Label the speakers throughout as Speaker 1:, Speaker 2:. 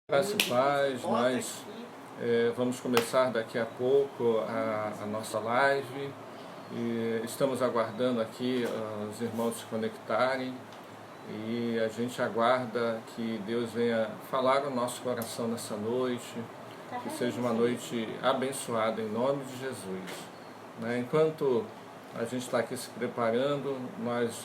Speaker 1: Graça e paz, nós vamos começar daqui a pouco a nossa live e estamos aguardando aqui os irmãos se conectarem e a gente aguarda que Deus venha falar no nosso coração nessa noite, que seja uma noite abençoada em nome de Jesus. Enquanto a gente está aqui se preparando, nós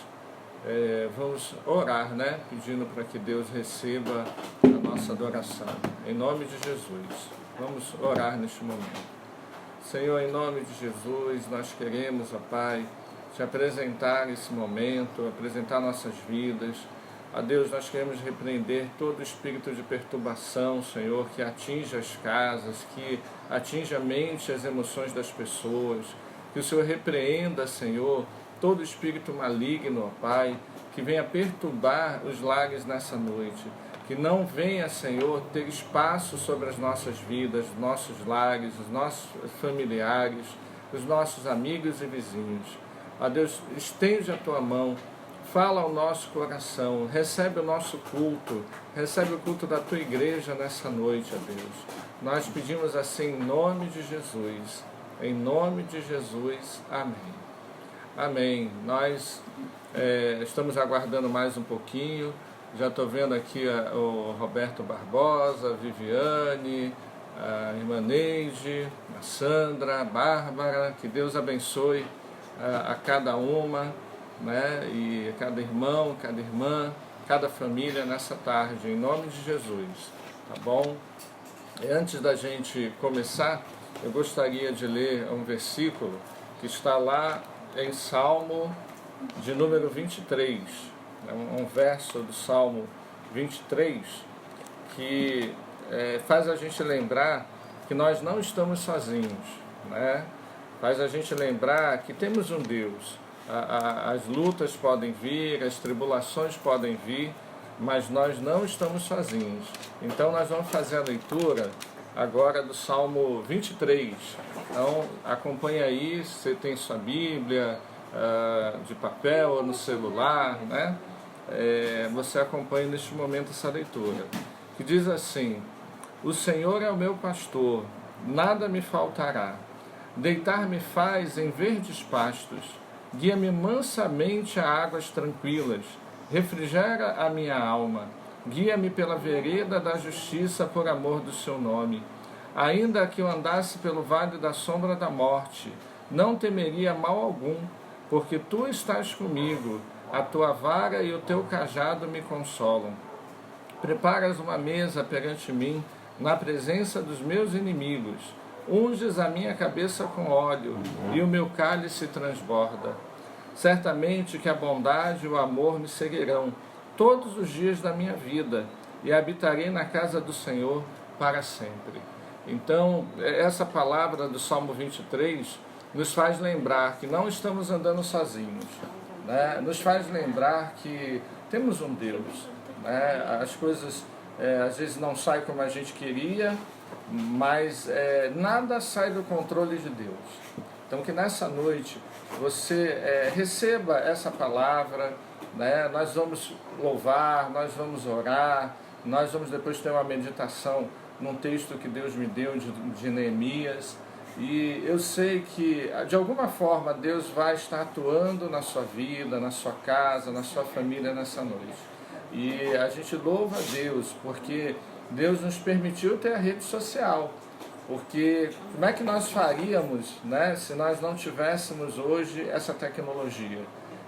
Speaker 1: vamos orar, pedindo para que Deus receba a nossa adoração, em nome de Jesus. Vamos orar neste momento. Senhor, em nome de Jesus, nós queremos, ó Pai, te apresentar esse momento, apresentar nossas vidas. A Deus, nós queremos repreender todo espírito de perturbação, Senhor, que atinge as casas, que atinge a mente e as emoções das pessoas. Que o Senhor repreenda, Senhor, todo espírito maligno, ó Pai, que venha perturbar os lares nessa noite. Que não venha, Senhor, ter espaço sobre as nossas vidas, os nossos lares, os nossos familiares, os nossos amigos e vizinhos. Ó Deus, estende a Tua mão, fala ao nosso coração, recebe o nosso culto, recebe o culto da Tua igreja nessa noite, ó Deus. Nós pedimos assim em nome de Jesus, em nome de Jesus, amém. Amém. Nós estamos aguardando mais um pouquinho. Já estou vendo aqui o Roberto Barbosa, a Viviane, a irmã Neide, a Sandra, a Bárbara. Que Deus abençoe a cada uma, e a cada irmão, cada irmã, cada família nessa tarde, em nome de Jesus. Tá bom? E antes da gente começar, eu gostaria de ler um versículo que está lá em Salmo de número 23, um verso do Salmo 23, que faz a gente lembrar que nós não estamos sozinhos, faz a gente lembrar que temos um Deus. As lutas podem vir, as tribulações podem vir, mas nós não estamos sozinhos. Então nós vamos fazer a leitura agora do Salmo 23. Então acompanha aí, se você tem sua Bíblia de papel ou no celular, você acompanha neste momento essa leitura, que diz assim: o Senhor é o meu pastor, nada me faltará. Deitar-me faz em verdes pastos, guia-me mansamente a águas tranquilas, refrigera a minha alma, guia-me pela vereda da justiça por amor do seu nome. Ainda que eu andasse pelo vale da sombra da morte, não temeria mal algum, porque tu estás comigo, a tua vara e o teu cajado me consolam. Preparas uma mesa perante mim, na presença dos meus inimigos. Unges a minha cabeça com óleo, e o meu cálice transborda. Certamente que a bondade e o amor me seguirão todos os dias da minha vida, e habitarei na casa do Senhor para sempre. Então, essa palavra do Salmo 23 nos faz lembrar que não estamos andando sozinhos, nos faz lembrar que temos um Deus. As coisas às vezes não saem como a gente queria, mas nada sai do controle de Deus. Então que nessa noite você receba essa palavra, nós vamos louvar, nós vamos orar, nós vamos depois ter uma meditação num texto que Deus me deu de Neemias. E eu sei que, de alguma forma, Deus vai estar atuando na sua vida, na sua casa, na sua família nessa noite. E a gente louva a Deus, porque Deus nos permitiu ter a rede social. Porque como é que nós faríamos, se nós não tivéssemos hoje essa tecnologia?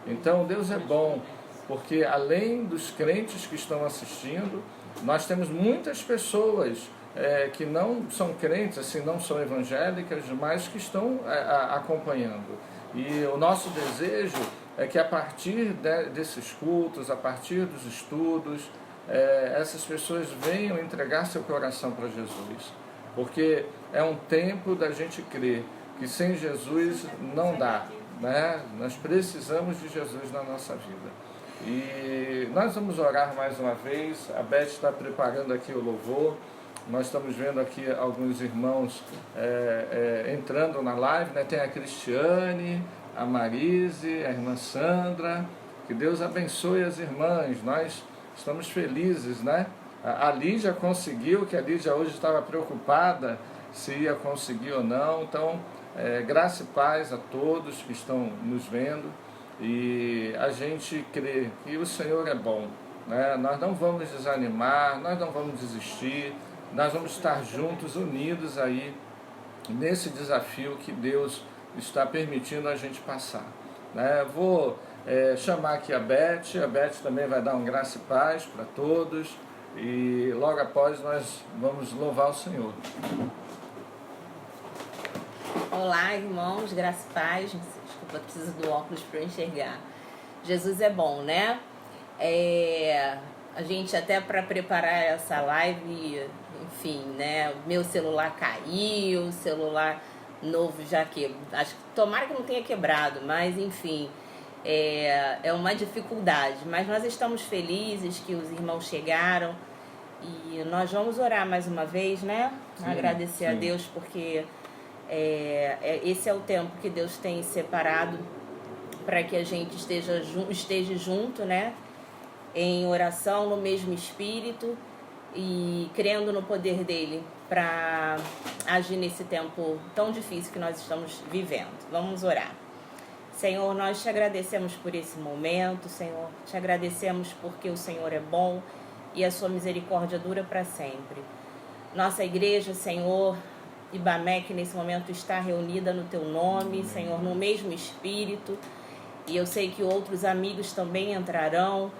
Speaker 1: Então, Deus é bom, porque além dos crentes que estão assistindo, nós temos muitas pessoas que não são crentes, assim, não são evangélicas, mas que estão acompanhando. E o nosso desejo é que a partir desses cultos, a partir dos estudos, essas pessoas venham entregar seu coração para Jesus. Porque é um tempo da gente crer que sem Jesus não dá, Nós precisamos de Jesus na nossa vida. E nós vamos orar mais uma vez. A Beth está preparando aqui o louvor. Nós estamos vendo aqui alguns irmãos entrando na live, Tem a Cristiane, a Marise, a irmã Sandra. Que Deus abençoe as irmãs. Nós estamos felizes, A Lídia conseguiu, que a Lídia hoje estava preocupada se ia conseguir ou não. Então, graça e paz a todos que estão nos vendo, e a gente crê que o Senhor é bom, né? Nós não vamos desanimar, nós não vamos desistir, nós vamos estar juntos, unidos aí nesse desafio que Deus está permitindo a gente passar, né? Vou chamar aqui a Beth também vai dar um graça e paz para todos, e logo após nós vamos louvar o Senhor.
Speaker 2: Olá, irmãos, graça e paz. Desculpa, eu preciso do óculos para enxergar. Jesus é bom, né? A gente até para preparar essa live, enfim, né? Meu celular caiu, celular novo já quebrou. Acho que tomara que não tenha quebrado, mas enfim, é uma dificuldade. Mas nós estamos felizes que os irmãos chegaram e nós vamos orar mais uma vez, né?
Speaker 1: Sim,
Speaker 2: agradecer
Speaker 1: sim.
Speaker 2: a Deus porque esse é o tempo que Deus tem separado para que a gente esteja junto, né? Em oração, no mesmo espírito e crendo no poder dele para agir nesse tempo tão difícil que nós estamos vivendo. Vamos orar. Senhor, nós te agradecemos por esse momento, Senhor. Te agradecemos porque o Senhor é bom e a sua misericórdia dura para sempre. Nossa igreja, Senhor, Ibamec, nesse momento está reunida no teu nome, Senhor, no mesmo espírito. E eu sei que outros amigos também entrarão.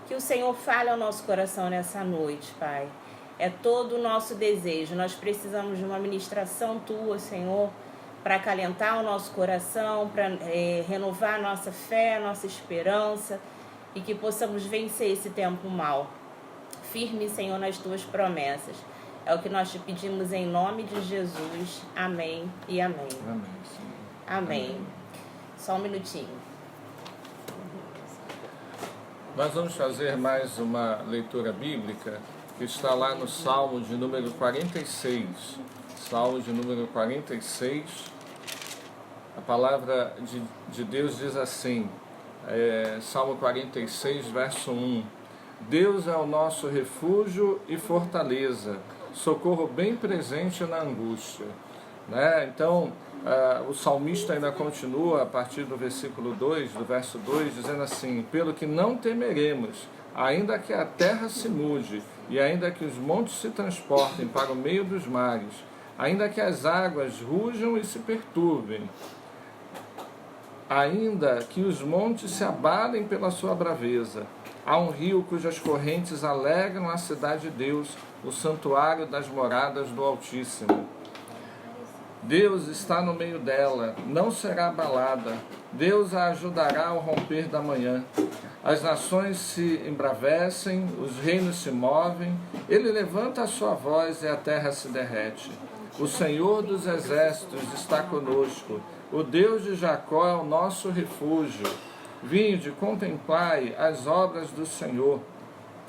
Speaker 2: Que o Senhor fale ao nosso coração nessa noite, Pai. É todo o nosso desejo. Nós precisamos de uma ministração tua, Senhor, para acalentar o nosso coração, para renovar a nossa fé, a nossa esperança e que possamos vencer esse tempo mal. Firme, Senhor, nas tuas promessas. É o que nós te pedimos em nome de Jesus. Amém e amém.
Speaker 1: Amém, Senhor.
Speaker 2: Amém. Só um minutinho.
Speaker 1: Nós vamos fazer mais uma leitura bíblica que está lá no Salmo de número 46. Salmo de número 46. A palavra de Deus diz assim, Salmo 46, verso 1. Deus é o nosso refúgio e fortaleza, socorro bem presente na angústia. Né? Então, o salmista ainda continua a partir do versículo 2, do verso 2, dizendo assim: pelo que não temeremos, ainda que a terra se mude, e ainda que os montes se transportem para o meio dos mares, ainda que as águas rujam e se perturbem, ainda que os montes se abalem pela sua braveza, há um rio cujas correntes alegram a cidade de Deus, o santuário das moradas do Altíssimo. Deus está no meio dela, não será abalada. Deus a ajudará ao romper da manhã. As nações se embravecem, os reinos se movem. Ele levanta a sua voz e a terra se derrete. O Senhor dos exércitos está conosco. O Deus de Jacó é o nosso refúgio. Vinde, contemplai as obras do Senhor,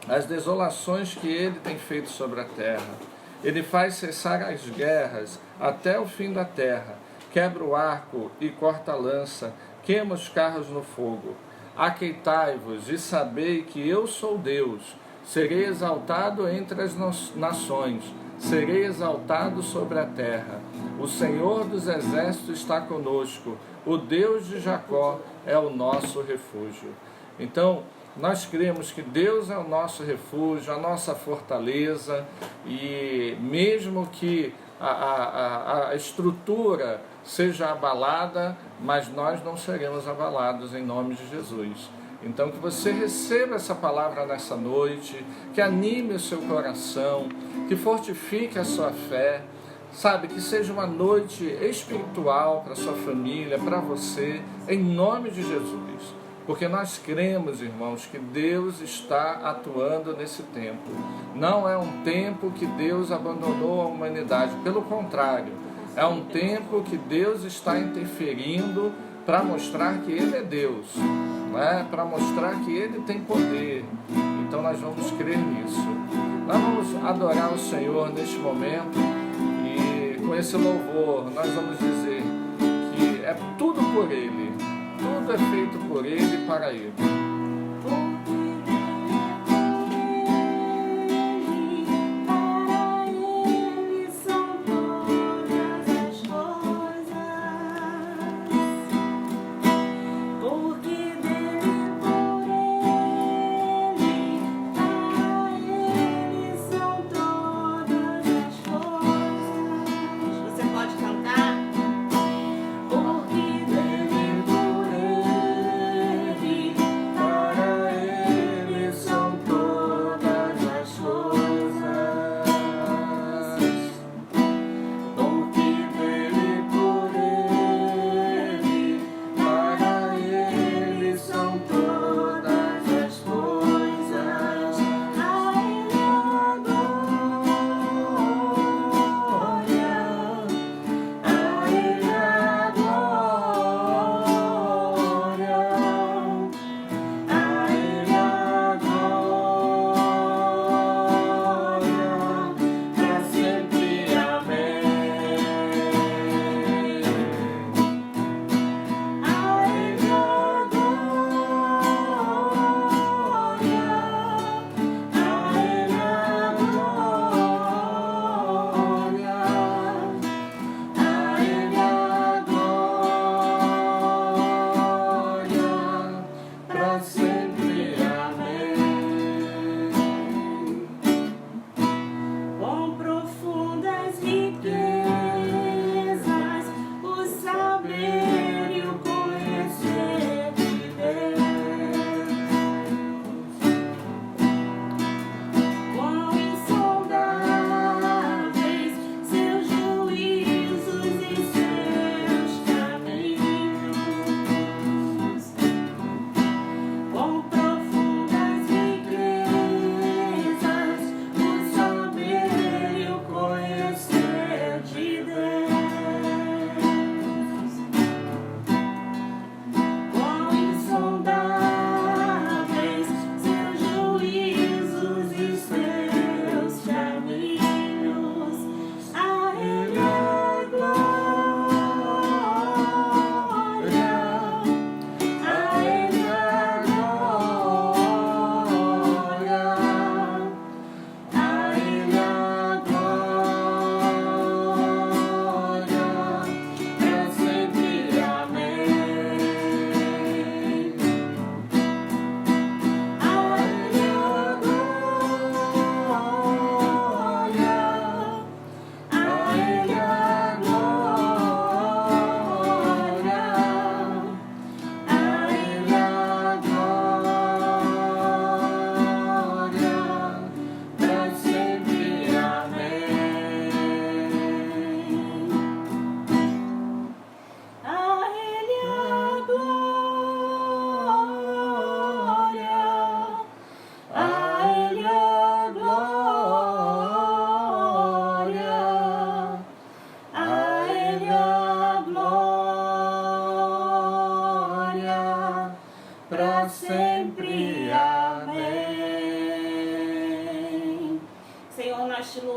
Speaker 1: as desolações que ele tem feito sobre a terra. Ele faz cessar as guerras até o fim da terra, quebra o arco e corta a lança, queima os carros no fogo. Aqueitai-vos e sabei que eu sou Deus. Serei exaltado entre as nações, serei exaltado sobre a terra. O Senhor dos exércitos está conosco, o Deus de Jacó é o nosso refúgio. Então, nós cremos que Deus é o nosso refúgio, a nossa fortaleza, e mesmo que a estrutura seja abalada, mas nós não seremos abalados em nome de Jesus. Então que você receba essa palavra nessa noite, que anime o seu coração, que fortifique a sua fé, sabe, que seja uma noite espiritual para a sua família, para você, em nome de Jesus. Porque nós cremos, irmãos, que Deus está atuando nesse tempo. Não é um tempo que Deus abandonou a humanidade, pelo contrário, é um tempo que Deus está interferindo para mostrar que Ele é Deus, né? Para mostrar que Ele tem poder. Então nós vamos crer nisso. Nós vamos adorar o Senhor neste momento e com esse louvor nós vamos dizer que é tudo por Ele. Tudo é feito por Ele e para Ele.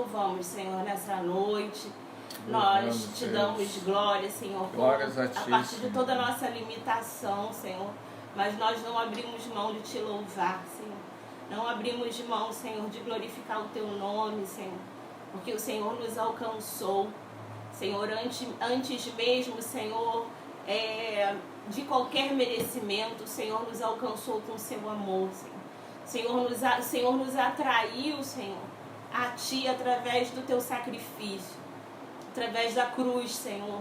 Speaker 2: louvamos, Senhor, nessa noite. Nós te damos glória, Senhor, a partir de toda a nossa limitação, Senhor. Mas nós não abrimos mão de te louvar, Senhor. Não abrimos mão, Senhor, de glorificar o teu nome, Senhor. Porque o Senhor nos alcançou. Senhor, antes mesmo, Senhor, de qualquer merecimento, o Senhor nos alcançou com o seu amor, Senhor. Senhor nos atraiu, Senhor, a Ti através do Teu sacrifício, através da cruz, Senhor.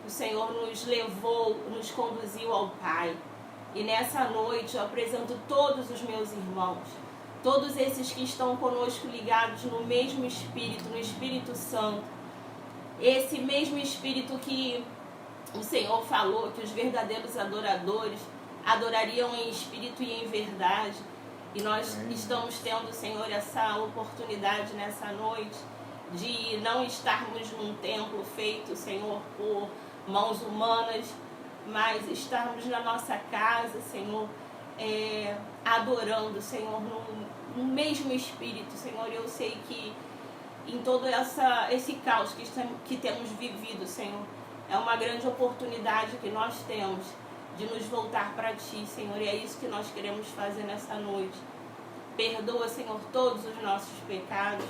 Speaker 2: O Senhor nos levou, nos conduziu ao Pai. E nessa noite eu apresento todos os meus irmãos, todos esses que estão conosco ligados no mesmo Espírito, no Espírito Santo. Esse mesmo Espírito que o Senhor falou que os verdadeiros adoradores adorariam em espírito e em verdade. E nós estamos tendo, Senhor, essa oportunidade nessa noite de não estarmos num templo feito, Senhor, por mãos humanas, mas estarmos na nossa casa, Senhor, adorando, Senhor, no mesmo Espírito, Senhor. Eu sei que em todo esse caos que temos vivido, Senhor, é uma grande oportunidade que nós temos de nos voltar para Ti, Senhor, e é isso que nós queremos fazer nessa noite. Perdoa, Senhor, todos os nossos pecados,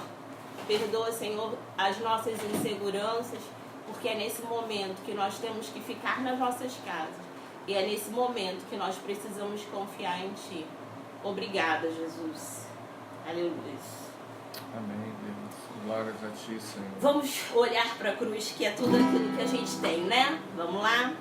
Speaker 2: perdoa, Senhor, as nossas inseguranças, porque é nesse momento que nós temos que ficar nas nossas casas, e é nesse momento que nós precisamos confiar em Ti. Obrigada, Jesus. Aleluia.
Speaker 1: Amém, Deus. Glórias a Ti, Senhor.
Speaker 2: Vamos olhar para a cruz, que é tudo aquilo que a gente tem, né? Vamos lá?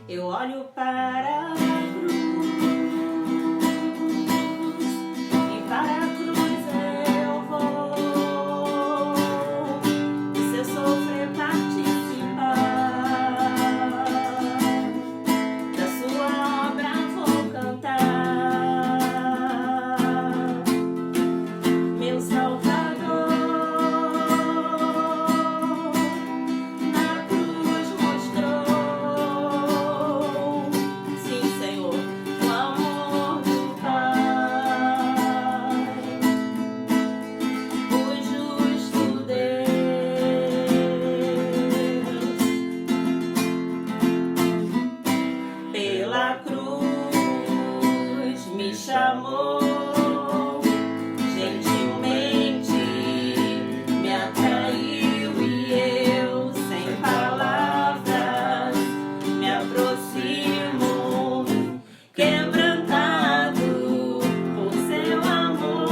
Speaker 2: Eu olho para a cruz, e para a cruz eu vou, se eu sofrer participar, da sua obra vou cantar, meu Salvador, na cruz mostrou. Pela cruz me chamou, gentilmente me atraiu e eu, sem palavras, me aproximo, quebrantado por seu amor.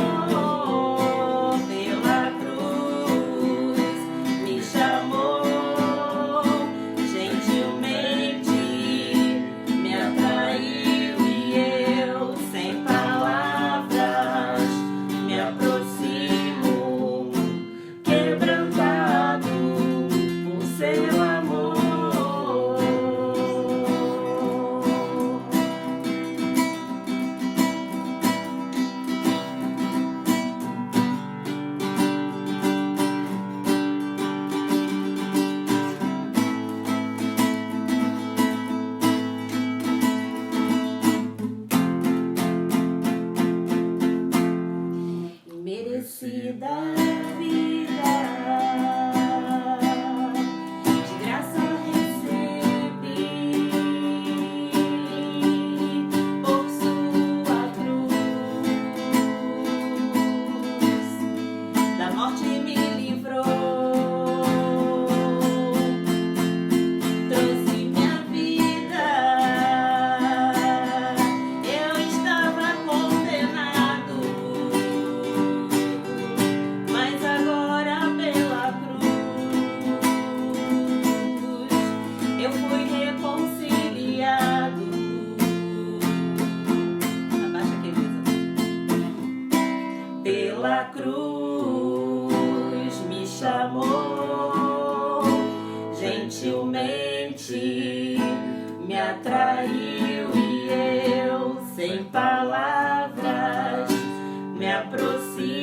Speaker 2: Pela cruz me chamou, gentilmente me atraiu e eu, sem palavras, me aproximo, quebrantado por seu amor. Merecida vida, de graça recebi, por sua cruz, da morte me livrou, trouxe minha vida, eu estava condenado, mas agora pela cruz eu fui reconciliado. Abaixa aqui, Elisa. Pela cruz me chamou, gentilmente me atraiu e eu, sem palavras, me aproximo,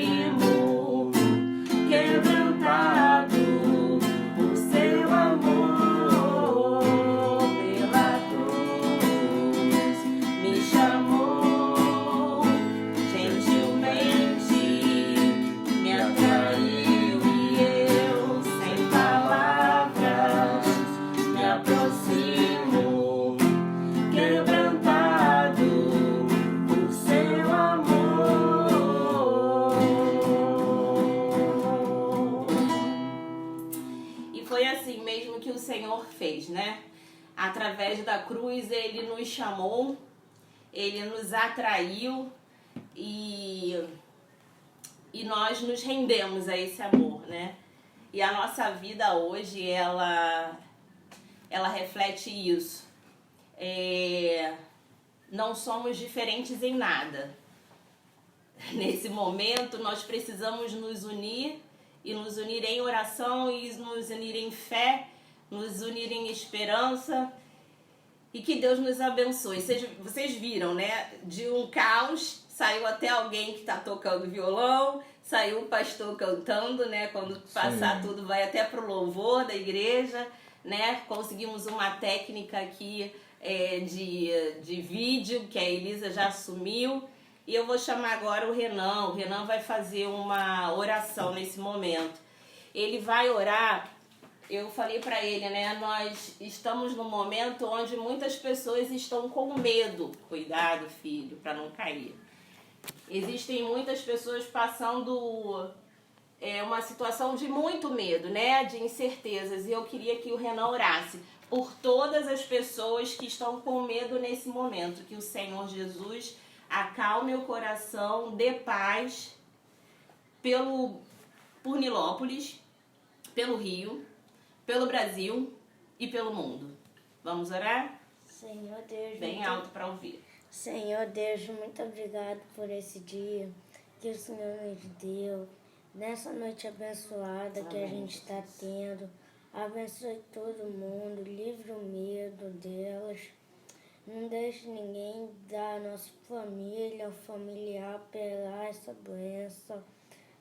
Speaker 2: né? Através da cruz ele nos chamou, ele nos atraiu e nós nos rendemos a esse amor, né? E a nossa vida hoje, ela reflete isso. Não somos diferentes em nada. Nesse momento, nós precisamos nos unir, e nos unir em oração, e nos unir em fé, nos unir em esperança, e que Deus nos abençoe. Vocês viram, né? De um caos, saiu até alguém que está tocando violão, saiu o pastor cantando, né? Quando passar tudo, vai até pro louvor da igreja, né? Conseguimos uma técnica aqui de vídeo, que a Elisa já assumiu. E eu vou chamar agora o Renan. O Renan vai fazer uma oração nesse momento. Ele vai orar. Eu falei para ele, né? Nós estamos num momento onde muitas pessoas estão com medo. Cuidado, filho, para não cair. Existem muitas pessoas passando uma situação de muito medo, né? De incertezas. E eu queria que o Renan orasse por todas as pessoas que estão com medo nesse momento. Que o Senhor Jesus acalme o coração, dê paz por Nilópolis, pelo Rio, pelo Brasil e pelo mundo. Vamos orar?
Speaker 3: Senhor Deus,
Speaker 2: bem alto para ouvir.
Speaker 3: Senhor Deus, muito obrigado por esse dia que o Senhor nos deu, nessa noite abençoada que a gente está tendo. Abençoe todo mundo, livre o medo delas. Não deixe ninguém da nossa família ou familiar pegar essa doença.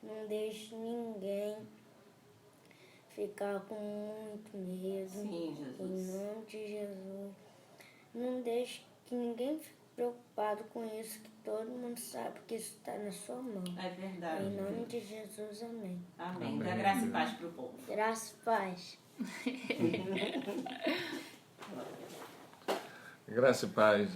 Speaker 3: Não deixe ninguém ficar com muito medo.
Speaker 2: Sim, Jesus.
Speaker 3: Em nome de Jesus. Não deixe que ninguém fique preocupado com isso, que todo mundo sabe que isso está na sua mão.
Speaker 2: É verdade.
Speaker 3: Em nome de Jesus, amém.
Speaker 2: Amém. Dá graça e paz para o povo.
Speaker 3: Graça e paz.
Speaker 1: Graça e paz.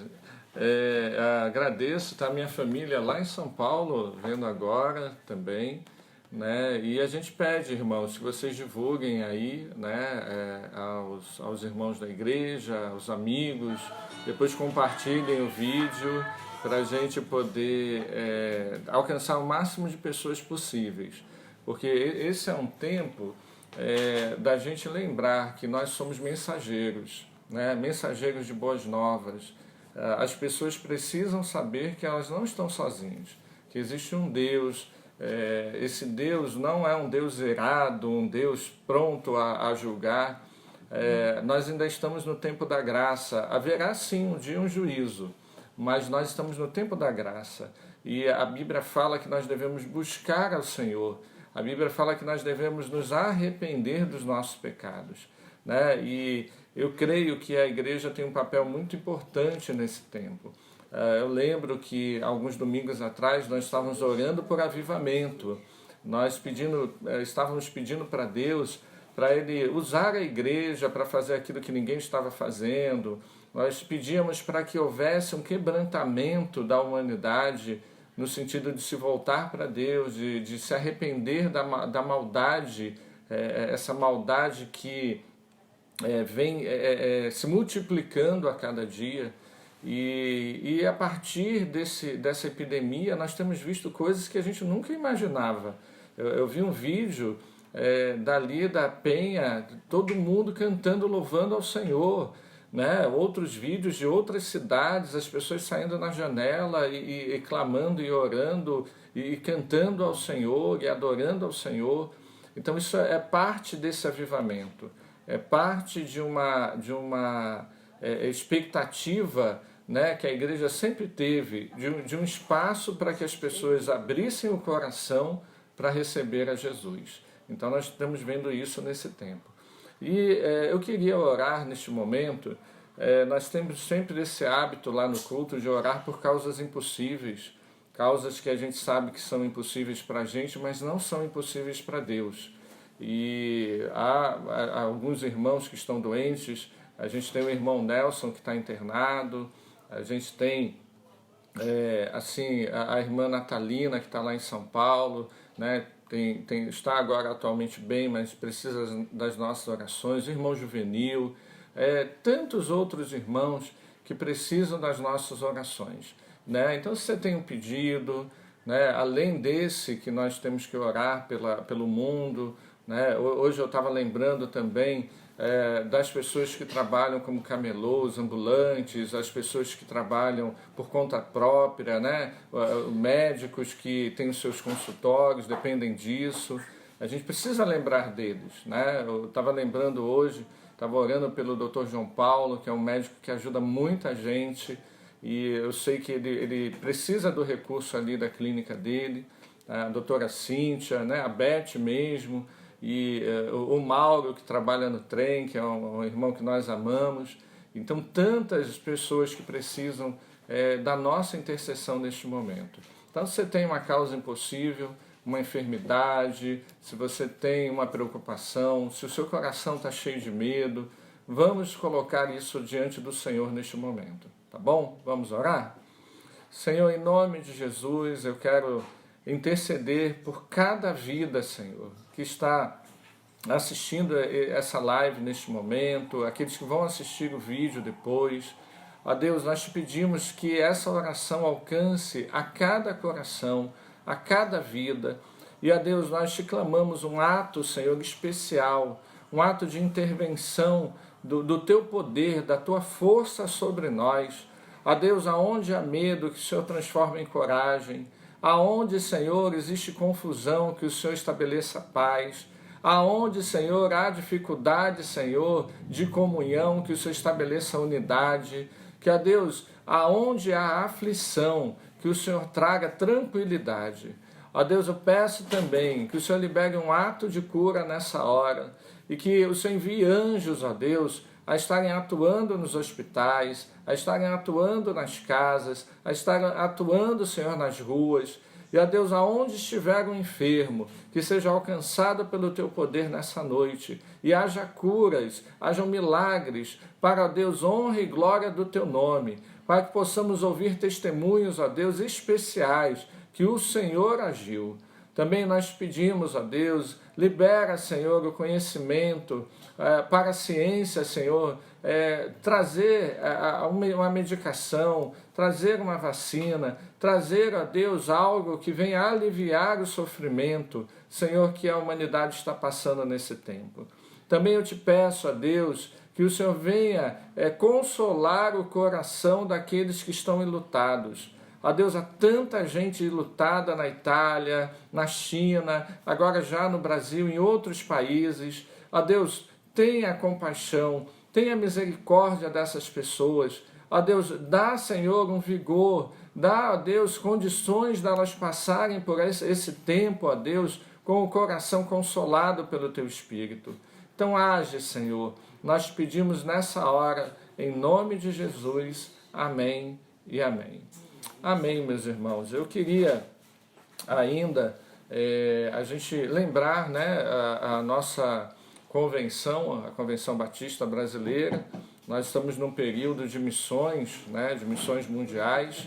Speaker 1: Agradeço, tá, a minha família lá em São Paulo, vendo agora também, né? E a gente pede, irmãos, que vocês divulguem aí, né, aos irmãos da igreja, aos amigos, depois compartilhem o vídeo para a gente poder alcançar o máximo de pessoas possíveis. Porque esse é um tempo da gente lembrar que nós somos mensageiros, né? Mensageiros de boas novas. As pessoas precisam saber que elas não estão sozinhas, que existe um Deus. Esse Deus não é um Deus irado, um Deus pronto a julgar. Nós ainda estamos no tempo da graça. Haverá sim um dia um juízo, mas nós estamos no tempo da graça. E a Bíblia fala que nós devemos buscar ao Senhor. A Bíblia fala que nós devemos nos arrepender dos nossos pecados, né? E eu creio que a igreja tem um papel muito importante nesse tempo. Eu lembro que alguns domingos atrás nós estávamos orando por avivamento. Nós estávamos pedindo para Deus, para Ele usar a igreja para fazer aquilo que ninguém estava fazendo. Nós pedíamos para que houvesse um quebrantamento da humanidade, no sentido de se voltar para Deus, de se arrepender da maldade, essa maldade que vem se multiplicando a cada dia. E a partir dessa epidemia nós temos visto coisas que a gente nunca imaginava. Eu vi um vídeo dali da Penha, todo mundo cantando, louvando ao Senhor, né? Outros vídeos de outras cidades, as pessoas saindo na janela e clamando e orando e cantando ao Senhor e adorando ao Senhor. Então isso é parte desse avivamento, é parte de uma expectativa, né, que a igreja sempre teve, de um espaço para que as pessoas abrissem o coração para receber a Jesus. Então nós estamos vendo isso nesse tempo. E eu queria orar neste momento. Nós temos sempre esse hábito lá no culto de orar por causas impossíveis, causas que a gente sabe que são impossíveis para a gente, mas não são impossíveis para Deus. E há alguns irmãos que estão doentes. A gente tem o irmão Nelson que está internado, a gente tem a irmã Natalina que está lá em São Paulo, né? Está agora atualmente bem, mas precisa das nossas orações. O irmão Juvenil, tantos outros irmãos que precisam das nossas orações, né? Então, se você tem um pedido, né, além desse que nós temos que orar pelo mundo, né? Hoje eu estava lembrando também das pessoas que trabalham como camelôs, ambulantes, as pessoas que trabalham por conta própria, né? Médicos que têm os seus consultórios, dependem disso. A gente precisa lembrar deles, né? Eu estava lembrando hoje, estava orando pelo Dr. João Paulo, que é um médico que ajuda muita gente, e eu sei que ele precisa do recurso ali da clínica dele, a doutora Cíntia, né? A Beth mesmo, e o Mauro, que trabalha no trem, que é um irmão que nós amamos. Então, tantas pessoas que precisam da nossa intercessão neste momento. Então, se você tem uma causa impossível, uma enfermidade, se você tem uma preocupação, se o seu coração está cheio de medo, vamos colocar isso diante do Senhor neste momento, tá bom? Vamos orar? Senhor, em nome de Jesus, eu quero interceder por cada vida, Senhor, que está assistindo essa live neste momento, aqueles que vão assistir o vídeo depois. Ó Deus, nós te pedimos que essa oração alcance a cada coração, a cada vida. E a Deus, nós te clamamos um ato, Senhor, especial, um ato de intervenção do teu poder, da tua força sobre nós. A Deus, aonde há medo, que o Senhor transforme em coragem. Aonde, Senhor, existe confusão, que o Senhor estabeleça paz. Aonde, Senhor, há dificuldade, Senhor, de comunhão, que o Senhor estabeleça unidade. Que, a Deus, aonde há aflição, que o Senhor traga tranquilidade. Ó Deus, eu peço também que o Senhor libere um ato de cura nessa hora e que o Senhor envie anjos, ó Deus, a estarem atuando nos hospitais, a estarem atuando nas casas, a estarem atuando, Senhor, nas ruas. E, ó Deus, aonde estiver um enfermo, que seja alcançado pelo Teu poder nessa noite, e haja curas, hajam milagres, para, ó Deus, honra e glória do Teu nome, para que possamos ouvir testemunhos, ó Deus, especiais, que o Senhor agiu. Também nós pedimos, ó Deus, libera, Senhor, o conhecimento para a ciência, Senhor, trazer uma medicação, trazer uma vacina, trazer, ó Deus, algo que venha aliviar o sofrimento, Senhor, que a humanidade está passando nesse tempo. Também eu te peço, ó Deus, que o Senhor venha consolar o coração daqueles que estão enlutados. Ó Deus, há tanta gente enlutada na Itália, na China, agora já no Brasil, em outros países. Ó Deus, tenha compaixão, tenha misericórdia dessas pessoas. Ó Deus, dá, Senhor, um vigor, dá, ó Deus, condições delas passarem por esse tempo, ó Deus, com o coração consolado pelo Teu Espírito. Então age, Senhor, nós pedimos nessa hora, em nome de Jesus, amém e amém. Amém, meus irmãos. Eu queria ainda a gente lembrar, né, a nossa convenção, a Convenção Batista Brasileira. Nós estamos num período de missões, né, de missões mundiais,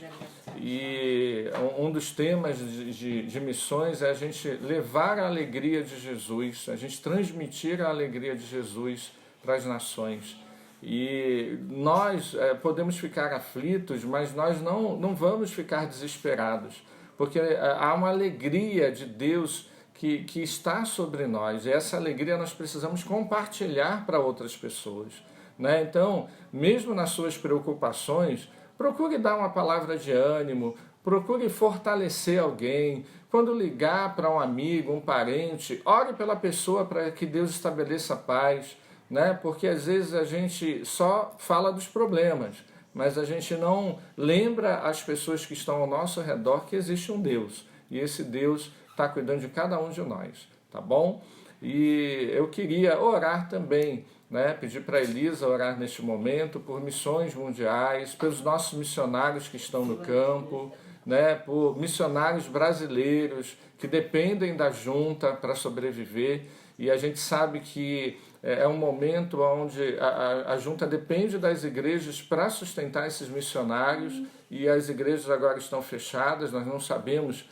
Speaker 1: e um dos temas de missões é a gente levar a alegria de Jesus, a gente transmitir a alegria de Jesus para as nações. E nós podemos ficar aflitos, mas nós não vamos ficar desesperados, porque há uma alegria de Deus que está sobre nós, e essa alegria nós precisamos compartilhar para outras pessoas, né? Então, mesmo nas suas preocupações, procure dar uma palavra de ânimo, procure fortalecer alguém. Quando ligar para um amigo, um parente, ore pela pessoa para que Deus estabeleça paz, né? Porque às vezes a gente só fala dos problemas, mas a gente não lembra as pessoas que estão ao nosso redor que existe um Deus, e esse Deus está cuidando de cada um de nós, tá bom? E eu queria orar também, né? Pedir para a Elisa orar neste momento por missões mundiais, pelos nossos missionários que estão no campo, né? Por missionários brasileiros que dependem da junta para sobreviver, e a gente sabe que é um momento onde a junta depende das igrejas para sustentar esses missionários, e as igrejas agora estão fechadas, nós não sabemos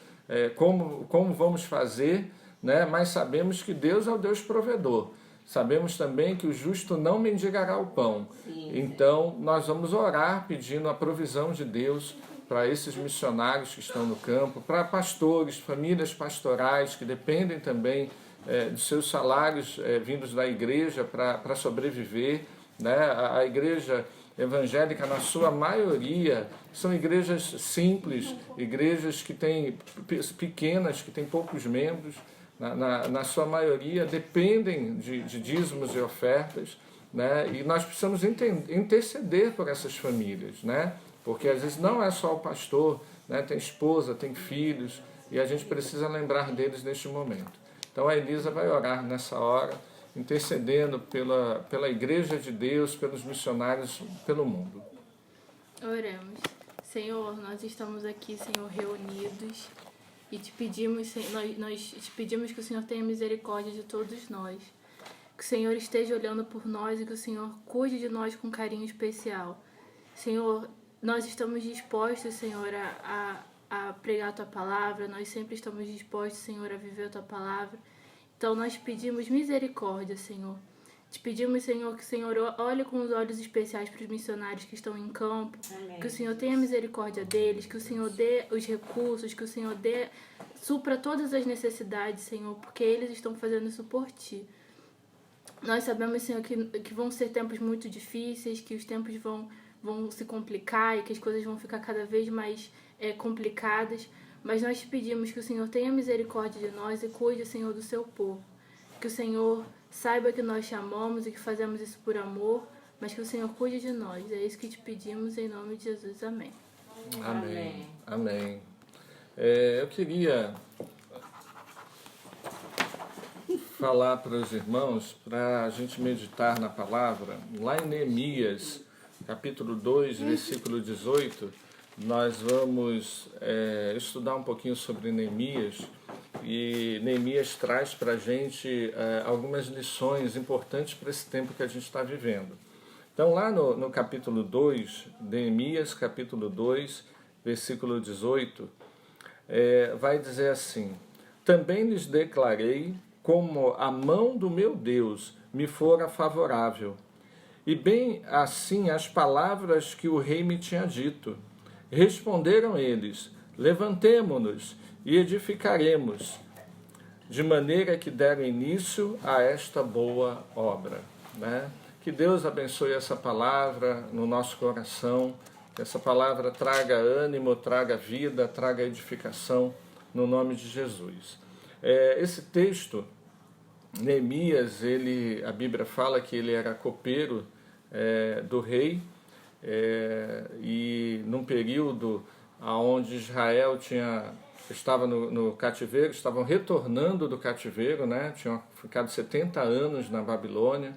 Speaker 1: como vamos fazer, né? Mas sabemos que Deus é o Deus provedor. sabemos também que o justo não mendigará o pão. Então, nós vamos orar pedindo a provisão de Deus para esses missionários que estão no campo, para pastores, famílias pastorais que dependem também dos seus salários vindos da igreja para sobreviver, né? A igreja evangélica, na sua maioria, são igrejas simples, igrejas que têm pequenas, que têm poucos membros, na sua maioria dependem de dízimos e ofertas, né? E nós precisamos interceder por essas famílias, né? Porque às vezes não é só o pastor, né? Tem esposa, tem filhos, e a gente precisa lembrar deles neste momento. Então a Elisa vai orar nessa hora, intercedendo pela Igreja de Deus, pelos missionários, pelo mundo.
Speaker 4: Oremos. Senhor, nós estamos aqui, Senhor, reunidos e te pedimos, nós te pedimos que o Senhor tenha misericórdia de todos nós. Que o Senhor esteja olhando por nós e que o Senhor cuide de nós com carinho especial. Senhor, nós estamos dispostos, Senhor, a pregar a Tua Palavra, nós sempre estamos dispostos, Senhor, a viver a Tua Palavra. Então nós pedimos misericórdia, Senhor. Te pedimos, Senhor, que o Senhor olhe com os olhos especiais para os missionários que estão em campo. Amém. Que o Senhor tenha misericórdia deles, que o Senhor dê os recursos, que o Senhor supra todas as necessidades, Senhor, porque eles estão fazendo isso por Ti. Nós sabemos, Senhor, que vão ser tempos muito difíceis, que os tempos vão se complicar e que as coisas vão ficar cada vez mais complicadas, mas nós te pedimos que o Senhor tenha misericórdia de nós e cuide, Senhor, do seu povo. Que o Senhor saiba que nós te amamos e que fazemos isso por amor, mas que o Senhor cuide de nós. É isso que te pedimos em nome de Jesus. Amém.
Speaker 1: Amém. Amém. Eu queria falar para os irmãos, para a gente meditar na palavra, lá em Neemias, capítulo 2, versículo 18, nós vamos estudar um pouquinho sobre Neemias, e Neemias traz para a gente algumas lições importantes para esse tempo que a gente está vivendo. Então, lá no capítulo 2, Neemias, capítulo 2, versículo 18, vai dizer assim: também lhes declarei como a mão do meu Deus me fora favorável, e bem assim as palavras que o rei me tinha dito. Responderam eles: levantemo-nos e edificaremos, de maneira que deram início a esta boa obra. Né? Que Deus abençoe essa palavra no nosso coração, que essa palavra traga ânimo, traga vida, traga edificação, no nome de Jesus. Esse texto, Neemias, a Bíblia fala que ele era copeiro do rei, e num período onde Israel estava no cativeiro, estavam retornando do cativeiro, né? Tinham ficado 70 anos na Babilônia,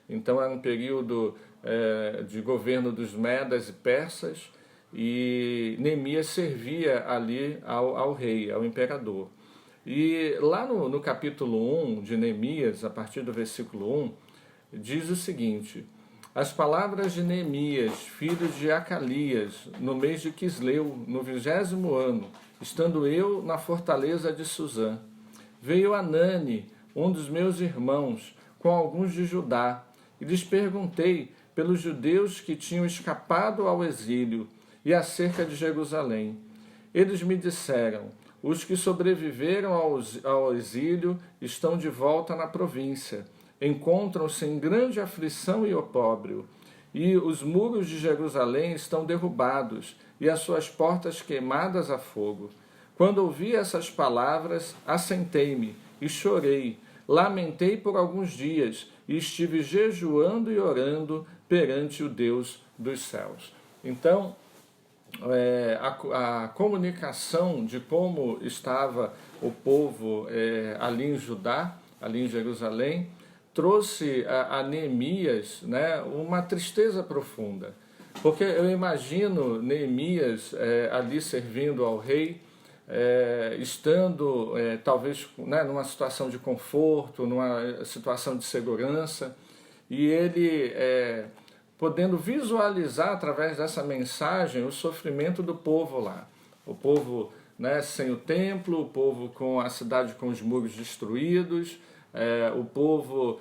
Speaker 1: então era um período de governo dos Medas e Persas, e Neemias servia ali ao rei, ao imperador. E lá no capítulo 1 de Neemias, a partir do versículo 1, diz o seguinte: as palavras de Neemias, filho de Acalias, no mês de Quisleu, no 20º ano, estando eu na fortaleza de Suzã, veio Anani, um dos meus irmãos, com alguns de Judá, e lhes perguntei pelos judeus que tinham escapado ao exílio e acerca de Jerusalém. Eles me disseram: os que sobreviveram ao exílio estão de volta na província. Encontram-se em grande aflição e opróbrio, e os muros de Jerusalém estão derrubados, e as suas portas queimadas a fogo. Quando ouvi essas palavras, assentei-me e chorei, lamentei por alguns dias, e estive jejuando e orando perante o Deus dos céus. Então, a comunicação de como estava o povo ali em Judá, ali em Jerusalém, trouxe a Neemias, né, uma tristeza profunda. Porque eu imagino Neemias ali servindo ao rei, estando talvez, né, numa situação de conforto, numa situação de segurança, e ele podendo visualizar através dessa mensagem o sofrimento do povo lá. O povo, né, sem o templo, o povo com a cidade com os muros destruídos, o povo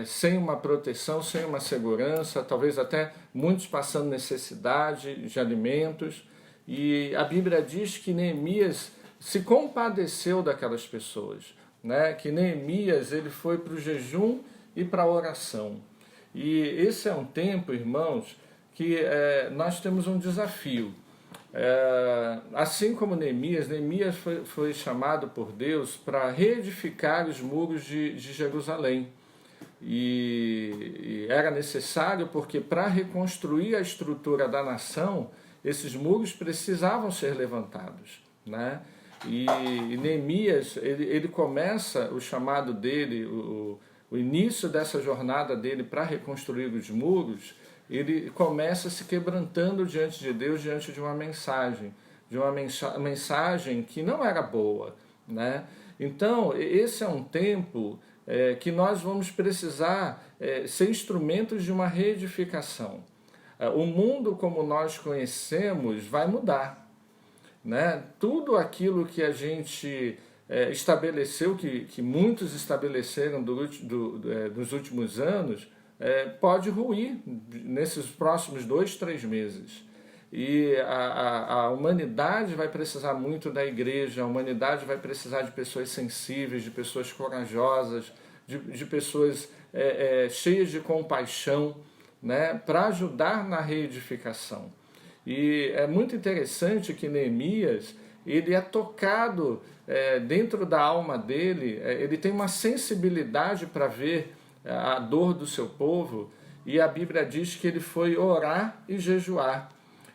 Speaker 1: sem uma proteção, sem uma segurança, talvez até muitos passando necessidade de alimentos. E a Bíblia diz que Neemias se compadeceu daquelas pessoas, né? Que Neemias ele foi para o jejum e para a oração. E esse é um tempo, irmãos, que nós temos um desafio. Assim como Neemias foi chamado por Deus para reedificar os muros de Jerusalém. E era necessário porque para reconstruir a estrutura da nação, esses muros precisavam ser levantados, né? E Neemias, ele começa o chamado dele, o início dessa jornada dele para reconstruir os muros, ele começa se quebrantando diante de Deus, diante de uma mensagem que não era boa, né? Então, esse é um tempo que nós vamos precisar ser instrumentos de uma reedificação. O mundo como nós conhecemos vai mudar, né? Tudo aquilo que a gente estabeleceu, que muitos estabeleceram nos últimos anos, pode ruir nesses próximos 2, 3 meses. E a humanidade vai precisar muito da igreja, a humanidade vai precisar de pessoas sensíveis, de pessoas corajosas, de pessoas cheias de compaixão, né, para ajudar na reedificação. E é muito interessante que Neemias, ele é tocado dentro da alma dele, ele tem uma sensibilidade para ver a dor do seu povo, e a Bíblia diz que ele foi orar e jejuar.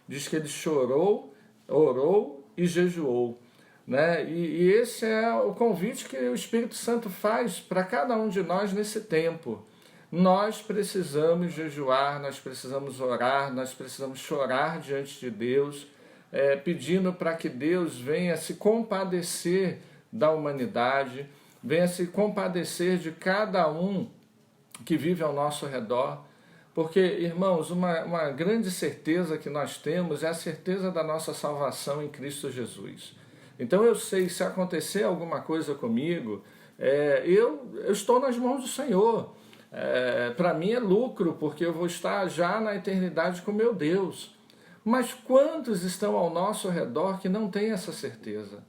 Speaker 1: Diz que ele chorou, orou e jejuou, né? E esse é o convite que o Espírito Santo faz para cada um de nós nesse tempo. Nós precisamos jejuar, nós precisamos orar, nós precisamos chorar diante de Deus, pedindo para que Deus venha se compadecer da humanidade, venha se compadecer de cada um que vive ao nosso redor. Porque, irmãos, uma grande certeza que nós temos é a certeza da nossa salvação em Cristo Jesus. Então eu sei, se acontecer alguma coisa comigo, eu estou nas mãos do Senhor. Para mim é lucro, porque eu vou estar já na eternidade com meu Deus. Mas quantos estão ao nosso redor que não têm essa certeza?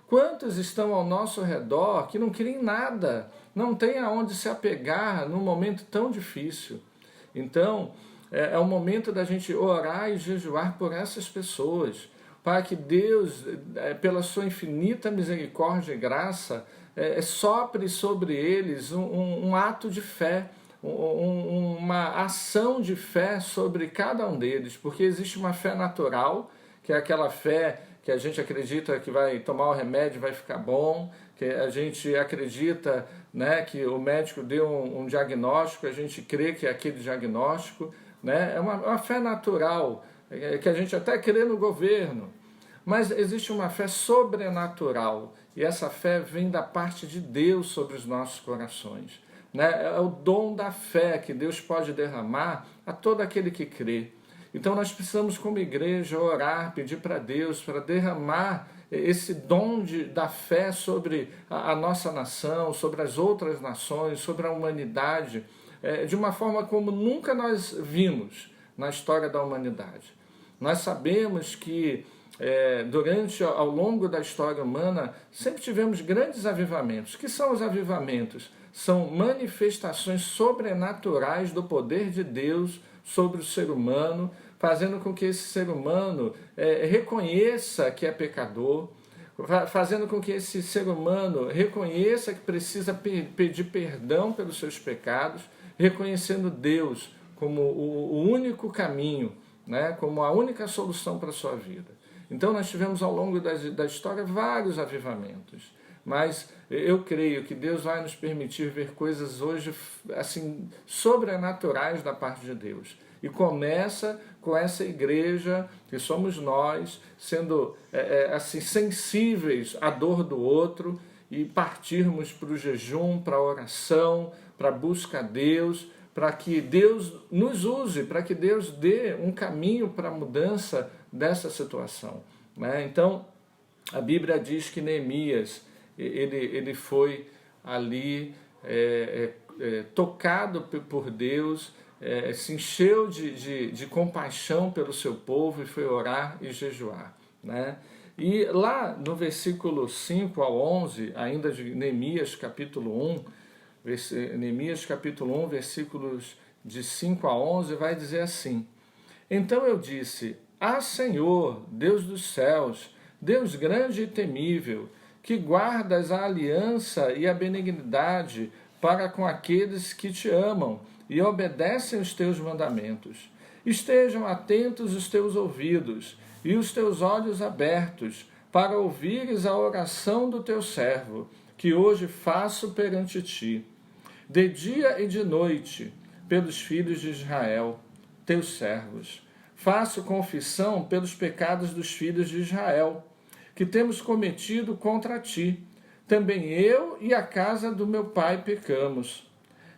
Speaker 1: Quantos estão ao nosso redor que não querem nada, não têm aonde se apegar num momento tão difícil? Então, é o momento da gente orar e jejuar por essas pessoas, para que Deus, pela sua infinita misericórdia e graça, sopre sobre eles um ato de fé, uma ação de fé sobre cada um deles, porque existe uma fé natural, que é aquela fé que a gente acredita que vai tomar o remédio e vai ficar bom, que a gente acredita, né, que o médico deu um diagnóstico, a gente crê que é aquele diagnóstico, né? É uma fé natural, que a gente até crê no governo, mas existe uma fé sobrenatural, e essa fé vem da parte de Deus sobre os nossos corações, né? É o dom da fé que Deus pode derramar a todo aquele que crê. Então nós precisamos, como igreja, orar, pedir para Deus para derramar esse dom da fé sobre a nossa nação, sobre as outras nações, sobre a humanidade, de uma forma como nunca nós vimos na história da humanidade. Nós sabemos que ao longo da história humana, sempre tivemos grandes avivamentos. O que são os avivamentos? São manifestações sobrenaturais do poder de Deus sobre o ser humano, fazendo com que esse ser humano reconheça que é pecador, fazendo com que esse ser humano reconheça que precisa pedir perdão pelos seus pecados, reconhecendo Deus como o único caminho, né, como a única solução para a sua vida. Então nós tivemos ao longo da história vários avivamentos, mas eu creio que Deus vai nos permitir ver coisas hoje assim sobrenaturais da parte de Deus. E começa com essa igreja, que somos nós, sendo assim, sensíveis à dor do outro e partirmos para o jejum, para a oração, para a busca a Deus, para que Deus nos use, para que Deus dê um caminho para a mudança dessa situação, né? Então, a Bíblia diz que Neemias, ele foi ali tocado por Deus, se encheu de compaixão pelo seu povo e foi orar e jejuar, né? E lá no versículo 5 ao 11, ainda de Neemias capítulo 1, Neemias capítulo 1, versículos de 5 a 11, vai dizer assim: Então eu disse: Senhor, Deus dos céus, Deus grande e temível, que guardas a aliança e a benignidade para com aqueles que te amam e obedecem os teus mandamentos. Estejam atentos os teus ouvidos e os teus olhos abertos, para ouvires a oração do teu servo, que hoje faço perante ti, de dia e de noite, pelos filhos de Israel, teus servos. Faço confissão pelos pecados dos filhos de Israel, que temos cometido contra ti. Também eu e a casa do meu pai pecamos.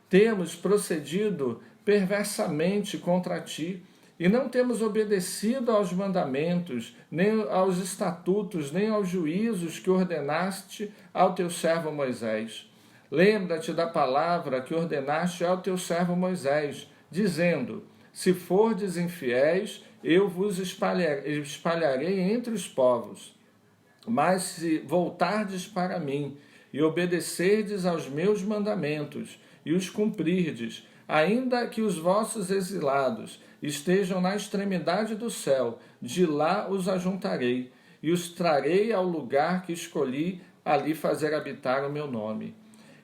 Speaker 1: Temos procedido perversamente contra ti, e não temos obedecido aos mandamentos, nem aos estatutos, nem aos juízos que ordenaste ao teu servo Moisés. Lembra-te da palavra que ordenaste ao teu servo Moisés, dizendo: Se fordes infiéis, eu vos espalharei entre os povos. Mas se voltardes para mim e obedecerdes aos meus mandamentos e os cumprirdes, ainda que os vossos exilados estejam na extremidade do céu, de lá os ajuntarei e os trarei ao lugar que escolhi ali fazer habitar o meu nome.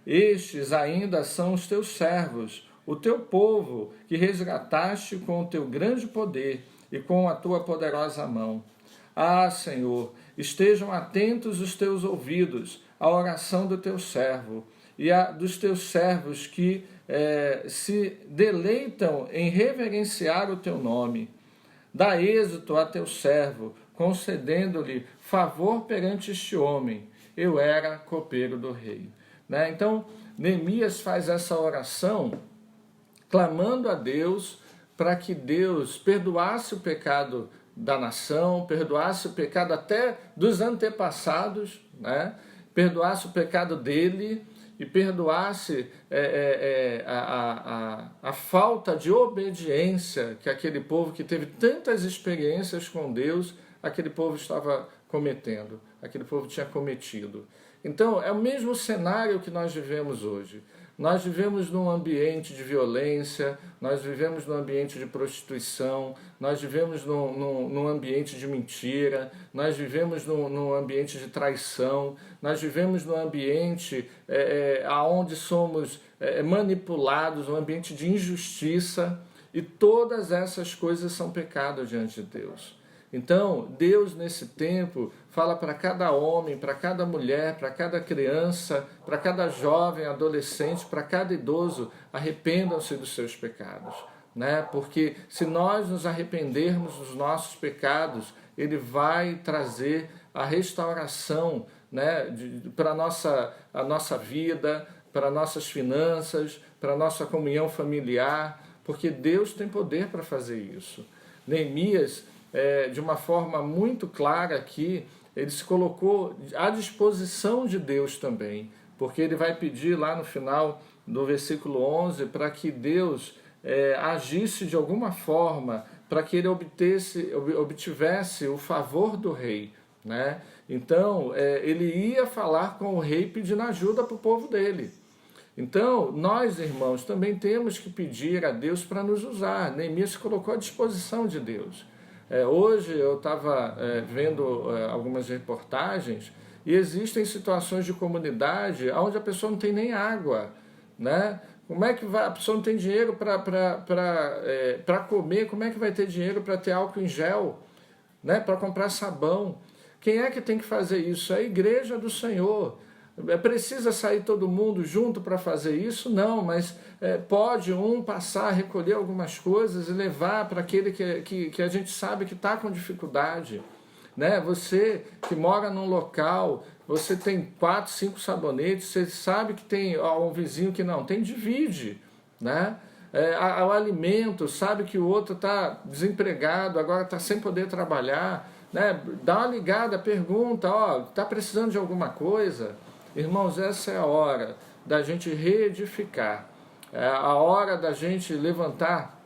Speaker 1: Estes ainda são os teus servos, o teu povo, que resgataste com o teu grande poder e com a tua poderosa mão. Senhor, estejam atentos os teus ouvidos à oração do teu servo e a dos teus servos que se deleitam em reverenciar o teu nome. Dá êxito a teu servo, concedendo-lhe favor perante este homem. Eu era copeiro do rei. Né? Então, Neemias faz essa oração clamando a Deus para que Deus perdoasse o pecado da nação, perdoasse o pecado até dos antepassados, né? Perdoasse o pecado dele e perdoasse a falta de obediência que aquele povo que teve tantas experiências com Deus, aquele povo estava cometendo, aquele povo tinha cometido. Então, é o mesmo cenário que nós vivemos hoje. Nós vivemos num ambiente de violência, nós vivemos num ambiente de prostituição, nós vivemos num ambiente de mentira, nós vivemos num ambiente de traição, nós vivemos num ambiente onde somos manipulados, um ambiente de injustiça, e todas essas coisas são pecado diante de Deus. Então, Deus, nesse tempo, fala para cada homem, para cada mulher, para cada criança, para cada jovem, adolescente, para cada idoso: arrependam-se dos seus pecados, né? Porque se nós nos arrependermos dos nossos pecados, Ele vai trazer a restauração, né, para a nossa vida, para nossas finanças, para a nossa comunhão familiar, porque Deus tem poder para fazer isso. Neemias, de uma forma muito clara aqui, ele se colocou à disposição de Deus também, porque ele vai pedir lá no final do versículo 11 para que Deus agisse de alguma forma, para que ele obtivesse o favor do rei, né? Então, ele ia falar com o rei pedindo ajuda para o povo dele. Então, nós, irmãos, também temos que pedir a Deus para nos usar. Neemias se colocou à disposição de Deus. Hoje eu estava vendo algumas reportagens e existem situações de comunidade onde a pessoa não tem nem água, né? Como é que vai? A pessoa não tem dinheiro para comer, como é que vai ter dinheiro para ter álcool em gel, né? Para comprar sabão? Quem é que tem que fazer isso? É a igreja do Senhor. Precisa sair todo mundo junto para fazer isso? Não, mas pode um passar, recolher algumas coisas e levar para aquele que a gente sabe que está com dificuldade, né? Você que mora num local, você tem 4, 5 sabonetes, você sabe que tem um vizinho que não tem, divide, né? O alimento, sabe que o outro está desempregado, agora está sem poder trabalhar, né? Dá uma ligada, pergunta: está precisando de alguma coisa? Irmãos, essa é a hora da gente reedificar, É a hora da gente levantar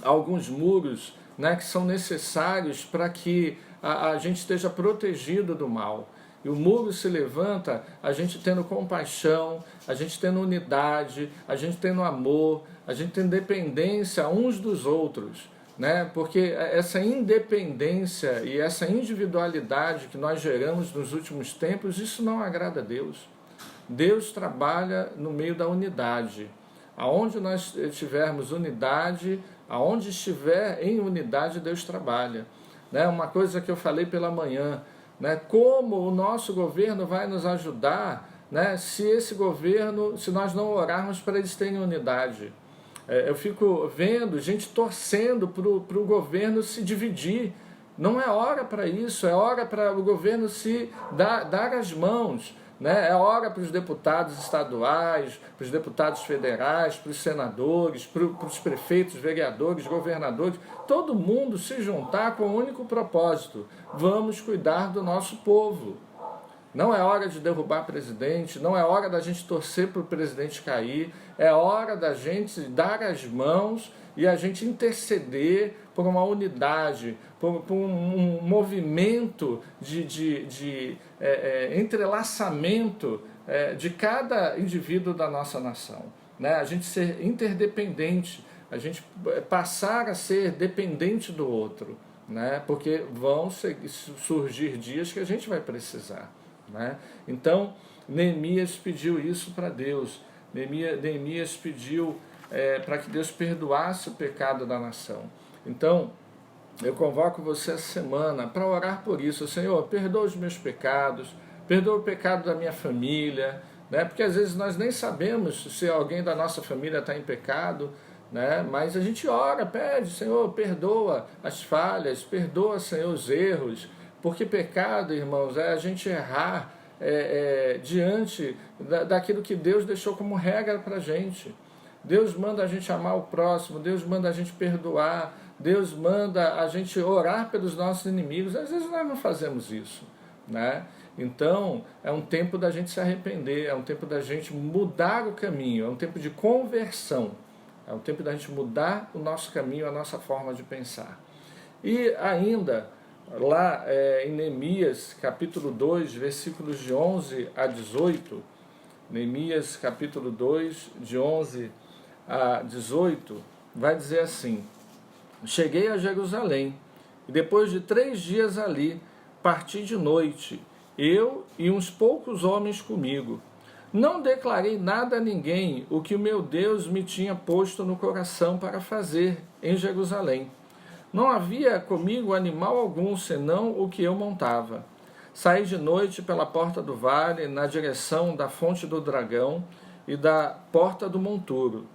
Speaker 1: alguns muros, né, que são necessários para que a gente esteja protegido do mal. E o muro se levanta a gente tendo compaixão, a gente tendo unidade, a gente tendo amor, a gente tendo dependência uns dos outros, né? Porque essa independência e essa individualidade que nós geramos nos últimos tempos, isso não agrada a Deus. Deus trabalha no meio da unidade. Aonde nós tivermos unidade, aonde estiver em unidade, Deus trabalha. Né? Uma coisa que eu falei pela manhã, né? Como o nosso governo vai nos ajudar, né? Se nós não orarmos para eles terem unidade. Eu fico vendo gente torcendo para o governo se dividir. Não é hora para isso, é hora para o governo se dar as mãos. Né? É hora para os deputados estaduais, para os deputados federais, para os senadores, para os prefeitos, vereadores, governadores, todo mundo se juntar com o único propósito: vamos cuidar do nosso povo. Não é hora de derrubar presidente, não é hora da gente torcer para o presidente cair, é hora da gente dar as mãos e a gente interceder por uma unidade, por um movimento de entrelaçamento de cada indivíduo da nossa nação. Né? A gente ser interdependente, a gente passar a ser dependente do outro, né? Porque vão surgir dias que a gente vai precisar. Né? Então, Neemias pediu isso para Deus. Neemias pediu para que Deus perdoasse o pecado da nação. Então, eu convoco você essa semana para orar por isso. Senhor, perdoa os meus pecados, perdoa o pecado da minha família, né? Porque às vezes nós nem sabemos se alguém da nossa família está em pecado, né? Mas a gente ora, pede: Senhor, perdoa as falhas, perdoa, Senhor, os erros, porque pecado, irmãos, é a gente errar diante daquilo que Deus deixou como regra para a gente. Deus manda a gente amar o próximo, Deus manda a gente perdoar, Deus manda a gente orar pelos nossos inimigos. Às vezes nós não fazemos isso, né? Então, é um tempo da gente se arrepender, é um tempo da gente mudar o caminho, é um tempo de conversão, é um tempo da gente mudar o nosso caminho, a nossa forma de pensar. E ainda, lá em Neemias, capítulo 2, versículos de 11 a 18, Neemias, capítulo 2, de 11 a 18, vai dizer assim: cheguei a Jerusalém, e depois de 3 dias ali, parti de noite, eu e uns poucos homens comigo. Não declarei nada a ninguém o que o meu Deus me tinha posto no coração para fazer em Jerusalém. Não havia comigo animal algum, senão o que eu montava. Saí de noite pela porta do vale, na direção da fonte do dragão e da porta do monturo.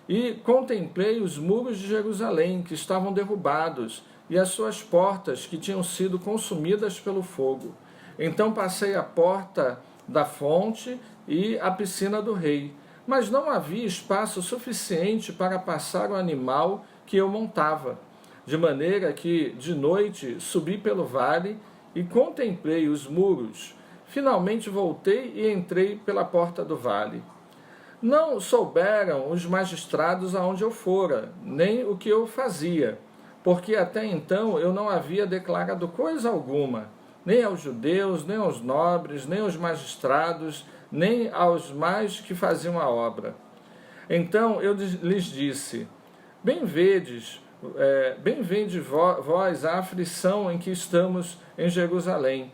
Speaker 1: E contemplei os muros de Jerusalém, que estavam derrubados, e as suas portas, que tinham sido consumidas pelo fogo. Então passei a porta da fonte e a piscina do rei, mas não havia espaço suficiente para passar o animal que eu montava. De maneira que, de noite, subi pelo vale e contemplei os muros. Finalmente voltei e entrei pela porta do vale. Não souberam os magistrados aonde eu fora, nem o que eu fazia, porque até então eu não havia declarado coisa alguma, nem aos judeus, nem aos nobres, nem aos magistrados, nem aos mais que faziam a obra. Então eu lhes disse: bem vede vós a aflição em que estamos em Jerusalém.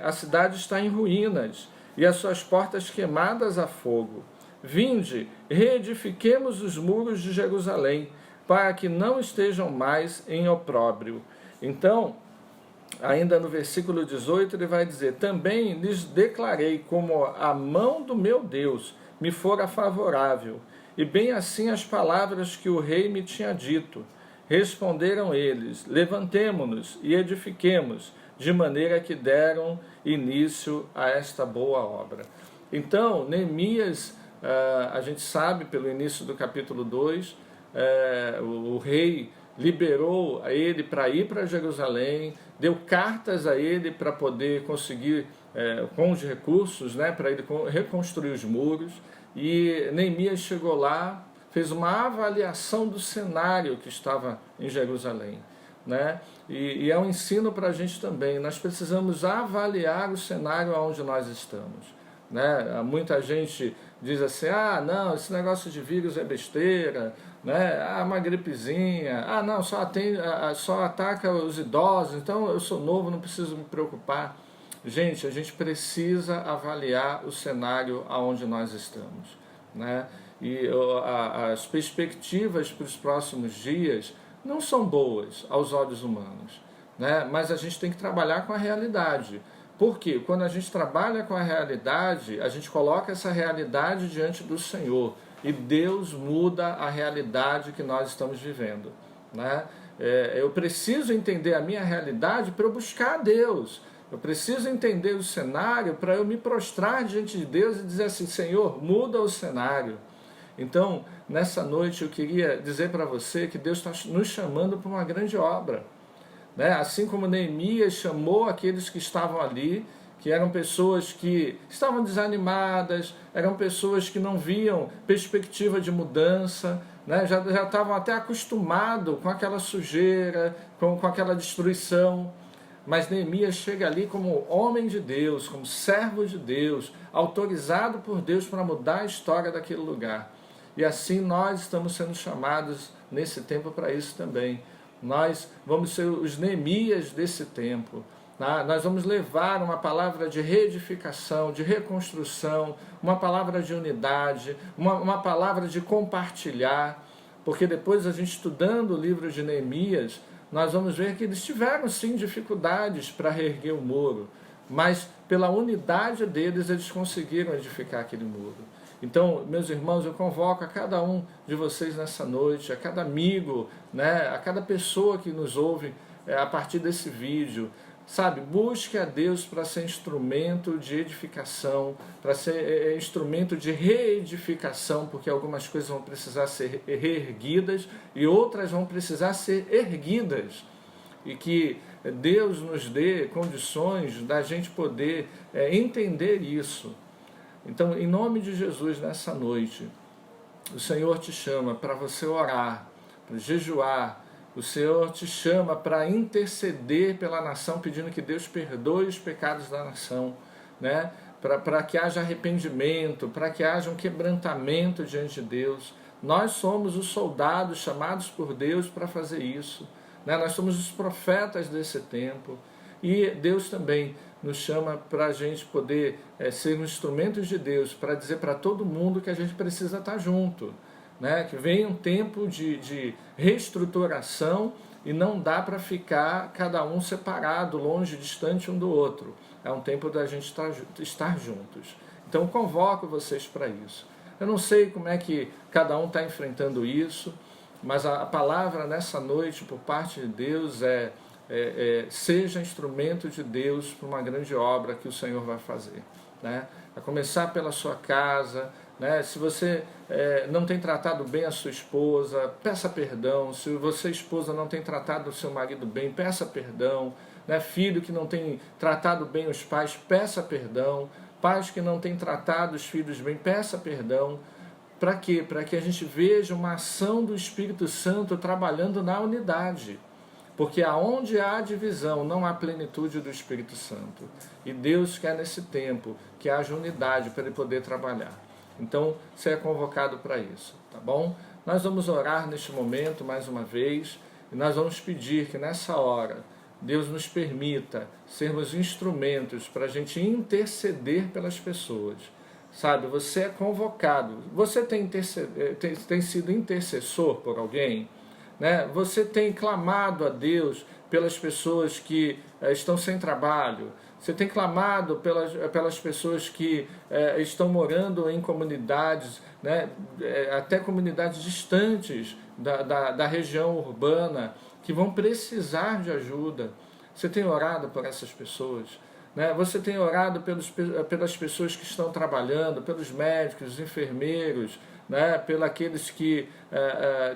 Speaker 1: A cidade está em ruínas e as suas portas queimadas a fogo. Vinde, reedifiquemos os muros de Jerusalém, para que não estejam mais em opróbrio. Então, ainda no versículo 18, ele vai dizer: também lhes declarei como a mão do meu Deus me fora favorável, e bem assim as palavras que o rei me tinha dito. Responderam eles: levantemo-nos e edifiquemos, de maneira que deram início a esta boa obra. Então, Neemias, a gente sabe pelo início do capítulo 2, o rei liberou a ele para ir para Jerusalém, deu cartas a ele para poder conseguir, com os recursos, né, para ele reconstruir os muros. E Neemias chegou lá, fez uma avaliação do cenário que estava em Jerusalém, né? E é um ensino para a gente também. Nós precisamos avaliar o cenário onde nós estamos, né? Muita gente diz assim: ah, não, esse negócio de vírus é besteira, né? Ah, uma gripezinha, ah, não, só ataca os idosos, então eu sou novo, não preciso me preocupar. Gente, a gente precisa avaliar o cenário aonde nós estamos, né? E as perspectivas para os próximos dias não são boas aos olhos humanos, né? Mas a gente tem que trabalhar com a realidade. Porque quando a gente trabalha com a realidade, a gente coloca essa realidade diante do Senhor e Deus muda a realidade que nós estamos vivendo, né? Eu preciso entender a minha realidade para eu buscar a Deus. Eu preciso entender o cenário para eu me prostrar diante de Deus e dizer assim: Senhor, muda o cenário. Então, nessa noite eu queria dizer para você que Deus está nos chamando para uma grande obra, né? Assim como Neemias chamou aqueles que estavam ali, que eram pessoas que estavam desanimadas, eram pessoas que não viam perspectiva de mudança, né? Já estavam até acostumados com aquela sujeira, com aquela destruição. Mas Neemias chega ali como homem de Deus, como servo de Deus, autorizado por Deus para mudar a história daquele lugar. E assim nós estamos sendo chamados nesse tempo para isso também. Nós vamos ser os Neemias desse tempo. Tá? Nós vamos levar uma palavra de reedificação, de reconstrução, uma palavra de unidade, uma palavra de compartilhar. Porque depois, a gente estudando o livro de Neemias, nós vamos ver que eles tiveram sim dificuldades para reerguer o muro, mas pela unidade deles eles conseguiram edificar aquele muro. Então, meus irmãos, eu convoco a cada um de vocês nessa noite, a cada amigo, né, a cada pessoa que nos ouve a partir desse vídeo, sabe, busque a Deus para ser instrumento de edificação, para ser instrumento de reedificação, porque algumas coisas vão precisar ser reerguidas e outras vão precisar ser erguidas. E que Deus nos dê condições da gente poder entender isso. Então, em nome de Jesus, nessa noite, o Senhor te chama para você orar, para jejuar. O Senhor te chama para interceder pela nação, pedindo que Deus perdoe os pecados da nação, né? Para que haja arrependimento, para que haja um quebrantamento diante de Deus. Nós somos os soldados chamados por Deus para fazer isso, né? Nós somos os profetas desse tempo. E Deus também nos chama para a gente poder ser instrumentos de Deus, para dizer para todo mundo que a gente precisa estar junto, né? Que vem um tempo de reestruturação e não dá para ficar cada um separado, longe, distante um do outro. É um tempo da gente estar juntos. Então convoco vocês para isso. Eu não sei como é que cada um está enfrentando isso, mas a palavra nessa noite por parte de Deus seja instrumento de Deus para uma grande obra que o Senhor vai fazer, né? A começar pela sua casa, né? Se você não tem tratado bem a sua esposa, peça perdão. Se você, esposa, não tem tratado o seu marido bem, peça perdão, né? Filho que não tem tratado bem os pais, peça perdão. Pais que não têm tratado os filhos bem, peça perdão. Para quê? Para que a gente veja uma ação do Espírito Santo trabalhando na unidade. Porque aonde há divisão, não há plenitude do Espírito Santo. E Deus quer nesse tempo que haja unidade para Ele poder trabalhar. Então, você é convocado para isso, tá bom? Nós vamos orar neste momento, mais uma vez, e nós vamos pedir que nessa hora, Deus nos permita sermos instrumentos para a gente interceder pelas pessoas. Sabe, você é convocado. Você tem sido intercessor por alguém? Né? Você tem clamado a Deus pelas pessoas que estão sem trabalho. Você tem clamado pelas pessoas que estão morando em comunidades, né? Até comunidades distantes da região urbana, que vão precisar de ajuda. Você tem orado por essas pessoas? Né? Você tem orado pelas pessoas que estão trabalhando, pelos médicos, os enfermeiros, né? Pelos aqueles que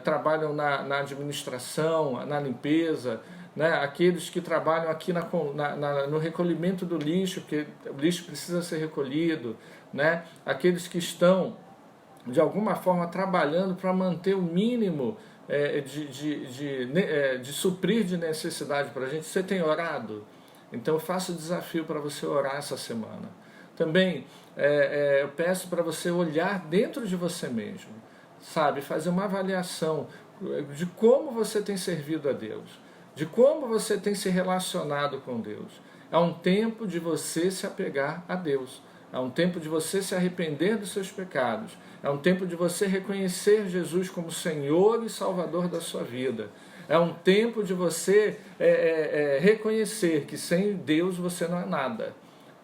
Speaker 1: trabalham na administração, na limpeza, né? Aqueles que trabalham aqui no recolhimento do lixo, porque o lixo precisa ser recolhido, né? Aqueles que estão de alguma forma, trabalhando para manter o mínimo de suprir de necessidade para a gente. Você tem orado? Então eu faço o desafio para você orar essa semana. Também eu peço para você olhar dentro de você mesmo, sabe? Fazer uma avaliação de como você tem servido a Deus, de como você tem se relacionado com Deus. É um tempo de você se apegar a Deus. É um tempo de você se arrepender dos seus pecados. É um tempo de você reconhecer Jesus como Senhor e Salvador da sua vida. É um tempo de você reconhecer que sem Deus você não é nada.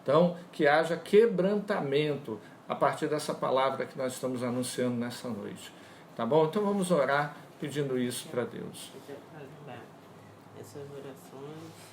Speaker 1: Então, que haja quebrantamento a partir dessa palavra que nós estamos anunciando nessa noite. Tá bom? Então vamos orar pedindo isso para Deus.
Speaker 5: Essas orações.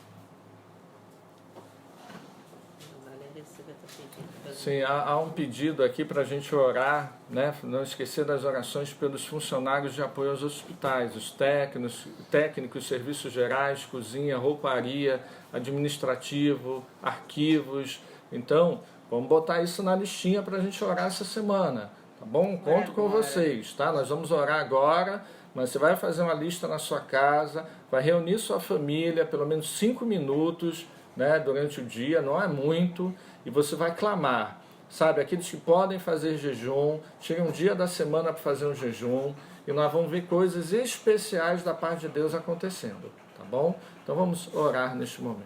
Speaker 1: Sim, há um pedido aqui para a gente orar, né? Não esquecer das orações pelos funcionários de apoio aos hospitais, os técnicos, serviços gerais, cozinha, rouparia, administrativo, arquivos. Então, vamos botar isso na listinha para a gente orar essa semana, tá bom? Conto com vocês, tá? Nós vamos orar agora, mas você vai fazer uma lista na sua casa, vai reunir sua família, pelo menos 5 minutos, né, durante o dia, não é muito, e você vai clamar, sabe, aqueles que podem fazer jejum, chega um dia da semana para fazer um jejum, e nós vamos ver coisas especiais da parte de Deus acontecendo, tá bom? Então vamos orar neste momento.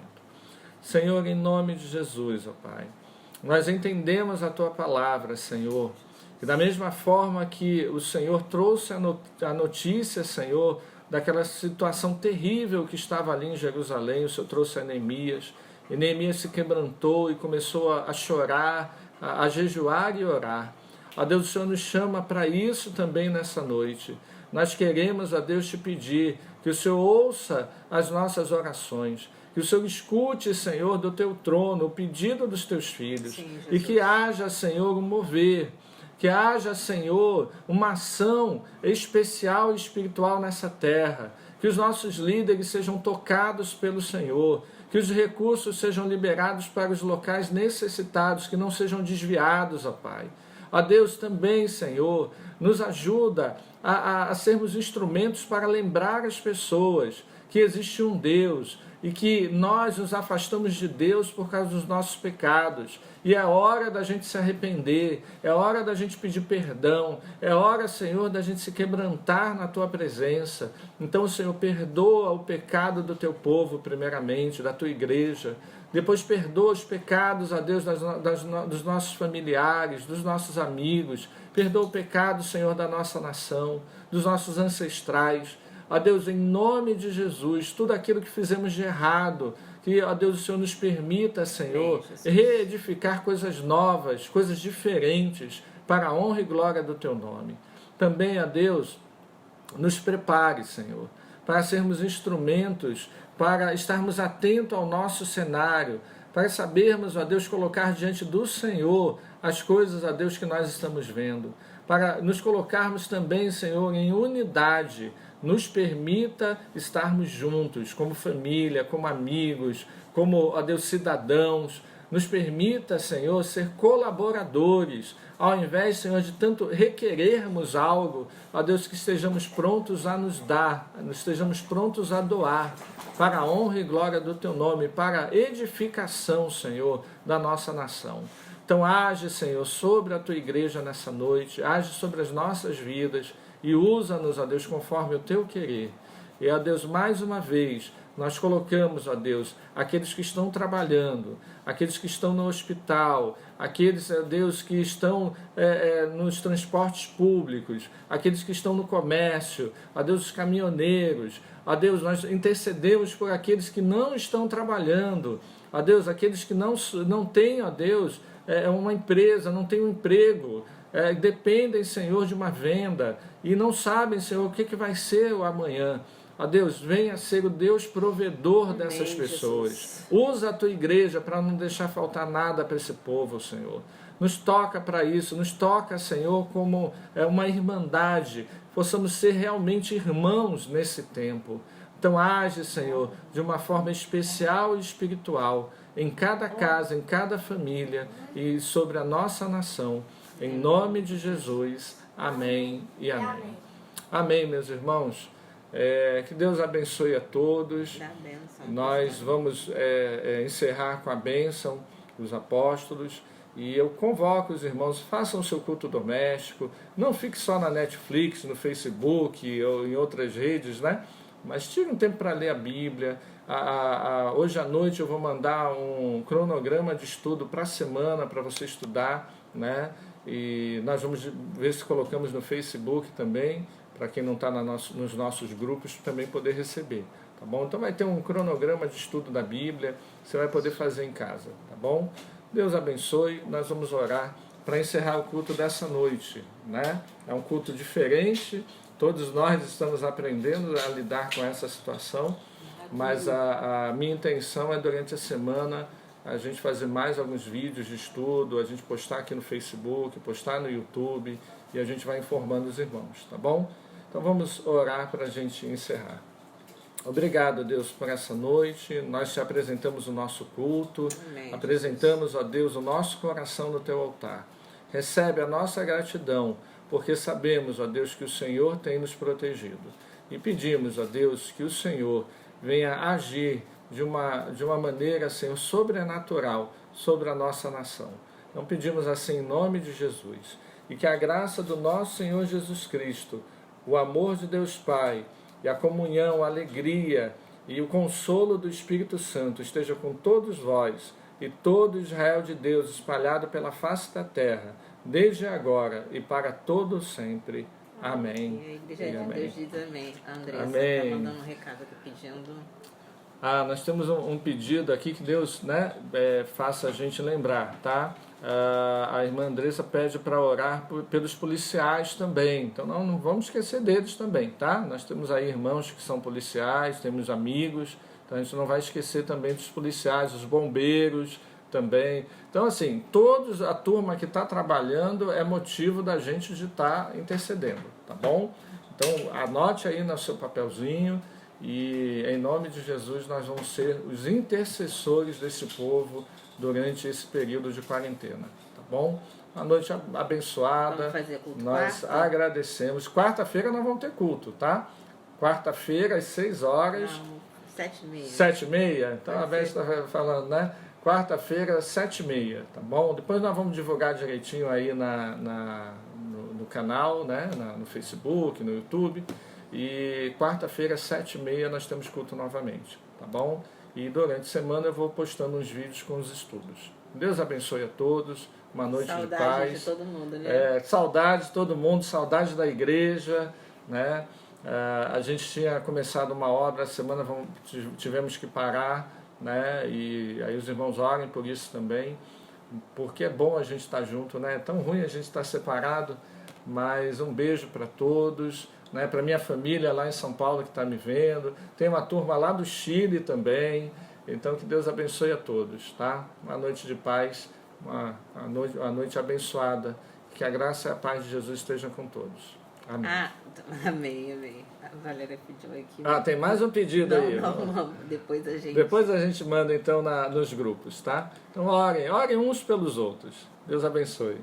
Speaker 1: Senhor, em nome de Jesus, ó Pai, nós entendemos a Tua palavra, Senhor, e da mesma forma que o Senhor trouxe a notícia, Senhor, daquela situação terrível que estava ali em Jerusalém, o Senhor trouxe a Neemias, e Neemias se quebrantou e começou a chorar, a jejuar e orar. A Deus, o Senhor nos chama para isso também nessa noite. Nós queremos, a Deus, te pedir que o Senhor ouça as nossas orações, que o Senhor escute, Senhor, do teu trono, o pedido dos teus filhos. Sim, e que haja, Senhor, um mover, que haja, Senhor, uma ação especial e espiritual nessa terra, que os nossos líderes sejam tocados pelo Senhor, que os recursos sejam liberados para os locais necessitados, que não sejam desviados, ó Pai. A Deus também, Senhor, nos ajuda a sermos instrumentos para lembrar as pessoas que existe um Deus e que nós nos afastamos de Deus por causa dos nossos pecados. E é hora da gente se arrepender, é hora da gente pedir perdão, é hora, Senhor, da gente se quebrantar na Tua presença. Então, Senhor, perdoa o pecado do Teu povo, primeiramente, da Tua igreja. Depois perdoa os pecados, a Deus, dos nossos familiares, dos nossos amigos. Perdoa o pecado, Senhor, da nossa nação, dos nossos ancestrais. A Deus, em nome de Jesus, tudo aquilo que fizemos de errado, que, ó Deus, o Senhor nos permita, Senhor, reedificar coisas novas, coisas diferentes, para a honra e glória do Teu nome. Também, ó Deus, nos prepare, Senhor, para sermos instrumentos, para estarmos atentos ao nosso cenário, para sabermos, ó Deus, colocar diante do Senhor as coisas, ó Deus, que nós estamos vendo, para nos colocarmos também, Senhor, em unidade. Nos permita estarmos juntos, como família, como amigos, como, ó Deus, cidadãos. Nos permita, Senhor, ser colaboradores, ao invés, Senhor, de tanto requerermos algo, ó Deus, que estejamos prontos a nos dar, estejamos prontos a doar, para a honra e glória do Teu nome, para a edificação, Senhor, da nossa nação. Então age, Senhor, sobre a Tua igreja nessa noite, age sobre as nossas vidas, e usa-nos, ó Deus, conforme o Teu querer. E, ó Deus, mais uma vez, nós colocamos, ó Deus, aqueles que estão trabalhando, aqueles que estão no hospital, aqueles, ó Deus, que estão nos transportes públicos, aqueles que estão no comércio, ó Deus, os caminhoneiros. Ó Deus, nós intercedemos por aqueles que não estão trabalhando, ó Deus, aqueles que não têm, ó Deus, uma empresa, não têm um emprego, dependem, Senhor, de uma venda e não sabem, Senhor, o que vai ser o amanhã. Ó Deus, venha ser o Deus provedor dessas pessoas. Jesus. Usa a Tua igreja para não deixar faltar nada para esse povo, Senhor. Nos toca para isso, nos toca, Senhor, como uma irmandade, possamos ser realmente irmãos nesse tempo. Então age, Senhor, de uma forma especial e espiritual, em cada casa, em cada família e sobre a nossa nação. Em nome de Jesus, amém e amém. Amém, meus irmãos. Que Deus abençoe a todos.
Speaker 5: Dá bênção.
Speaker 1: Nós vamos encerrar com a bênção dos apóstolos. E eu convoco os irmãos, façam o seu culto doméstico. Não fique só na Netflix, no Facebook ou em outras redes, né? Mas tire um tempo para ler a Bíblia. Hoje à noite eu vou mandar um cronograma de estudo para a semana para você estudar, né? E nós vamos ver se colocamos no Facebook também, para quem não está nos nossos grupos também poder receber, tá bom? Então vai ter um cronograma de estudo da Bíblia, você vai poder fazer em casa, tá bom? Deus abençoe, nós vamos orar para encerrar o culto dessa noite, né? É um culto diferente, todos nós estamos aprendendo a lidar com essa situação, mas a minha intenção é durante a semana a gente fazer mais alguns vídeos de estudo, a gente postar aqui no Facebook, postar no YouTube e a gente vai informando os irmãos, tá bom? Então vamos orar para a gente encerrar. Obrigado, Deus, por essa noite. Nós te apresentamos o nosso culto,
Speaker 5: Amém.
Speaker 1: Apresentamos, ó Deus, o nosso coração no teu altar. Recebe a nossa gratidão, porque sabemos, ó Deus, que o Senhor tem nos protegido. E pedimos, ó Deus, que o Senhor venha agir de uma maneira, Senhor, sobrenatural sobre a nossa nação. Então pedimos assim em nome de Jesus. E que a graça do nosso Senhor Jesus Cristo, o amor de Deus Pai, e a comunhão, a alegria e o consolo do Espírito Santo esteja com todos vós e todo Israel de Deus espalhado pela face da terra, desde agora e para todo sempre. Amém.
Speaker 5: E a Igreja de Deus diz amém. A Andressa
Speaker 1: Amém.
Speaker 5: está mandando um recado aqui pedindo.
Speaker 1: Nós temos um pedido aqui que Deus, né, faça a gente lembrar, tá? A irmã Andressa pede para orar pelos policiais também, então não vamos esquecer deles também, tá? Nós temos aí irmãos que são policiais, temos amigos, então a gente não vai esquecer também dos policiais, os bombeiros também. Então assim, a turma que está trabalhando é motivo da gente de estar intercedendo, tá bom? Então anote aí no seu papelzinho. E em nome de Jesus nós vamos ser os intercessores desse povo durante esse período de quarentena, tá bom? Uma noite abençoada.
Speaker 5: Vamos fazer culto
Speaker 1: nós
Speaker 5: quarta?
Speaker 1: agradecemos. Quarta-feira nós vamos ter culto, tá? Quarta-feira às 6 horas.
Speaker 5: Não, 7h30.
Speaker 1: 7h30? Então a Beth está falando, né? Quarta-feira, 7h30, tá bom? Depois nós vamos divulgar direitinho aí no canal, né? No Facebook, no YouTube. E quarta-feira, 7h30, nós temos culto novamente, tá bom? E durante a semana eu vou postando uns vídeos com os estudos. Deus abençoe a todos, uma noite de paz.
Speaker 5: Saudade de todo mundo, né?
Speaker 1: Saudade de todo mundo, saudade da igreja, né? A gente tinha começado uma obra, a semana tivemos que parar, né? E aí os irmãos orem por isso também, porque é bom a gente estar junto, né? É tão ruim a gente estar separado, mas um beijo para todos. Né, para minha família lá em São Paulo que está me vendo, tem uma turma lá do Chile também, então que Deus abençoe a todos, tá? Uma noite de paz, uma noite abençoada, que a graça e a paz de Jesus estejam com todos. Amém.
Speaker 5: Amém. A Valéria pediu aqui.
Speaker 1: Tem mais um pedido aí.
Speaker 5: Não, depois a gente
Speaker 1: manda então nos grupos, tá? Então orem uns pelos outros. Deus abençoe.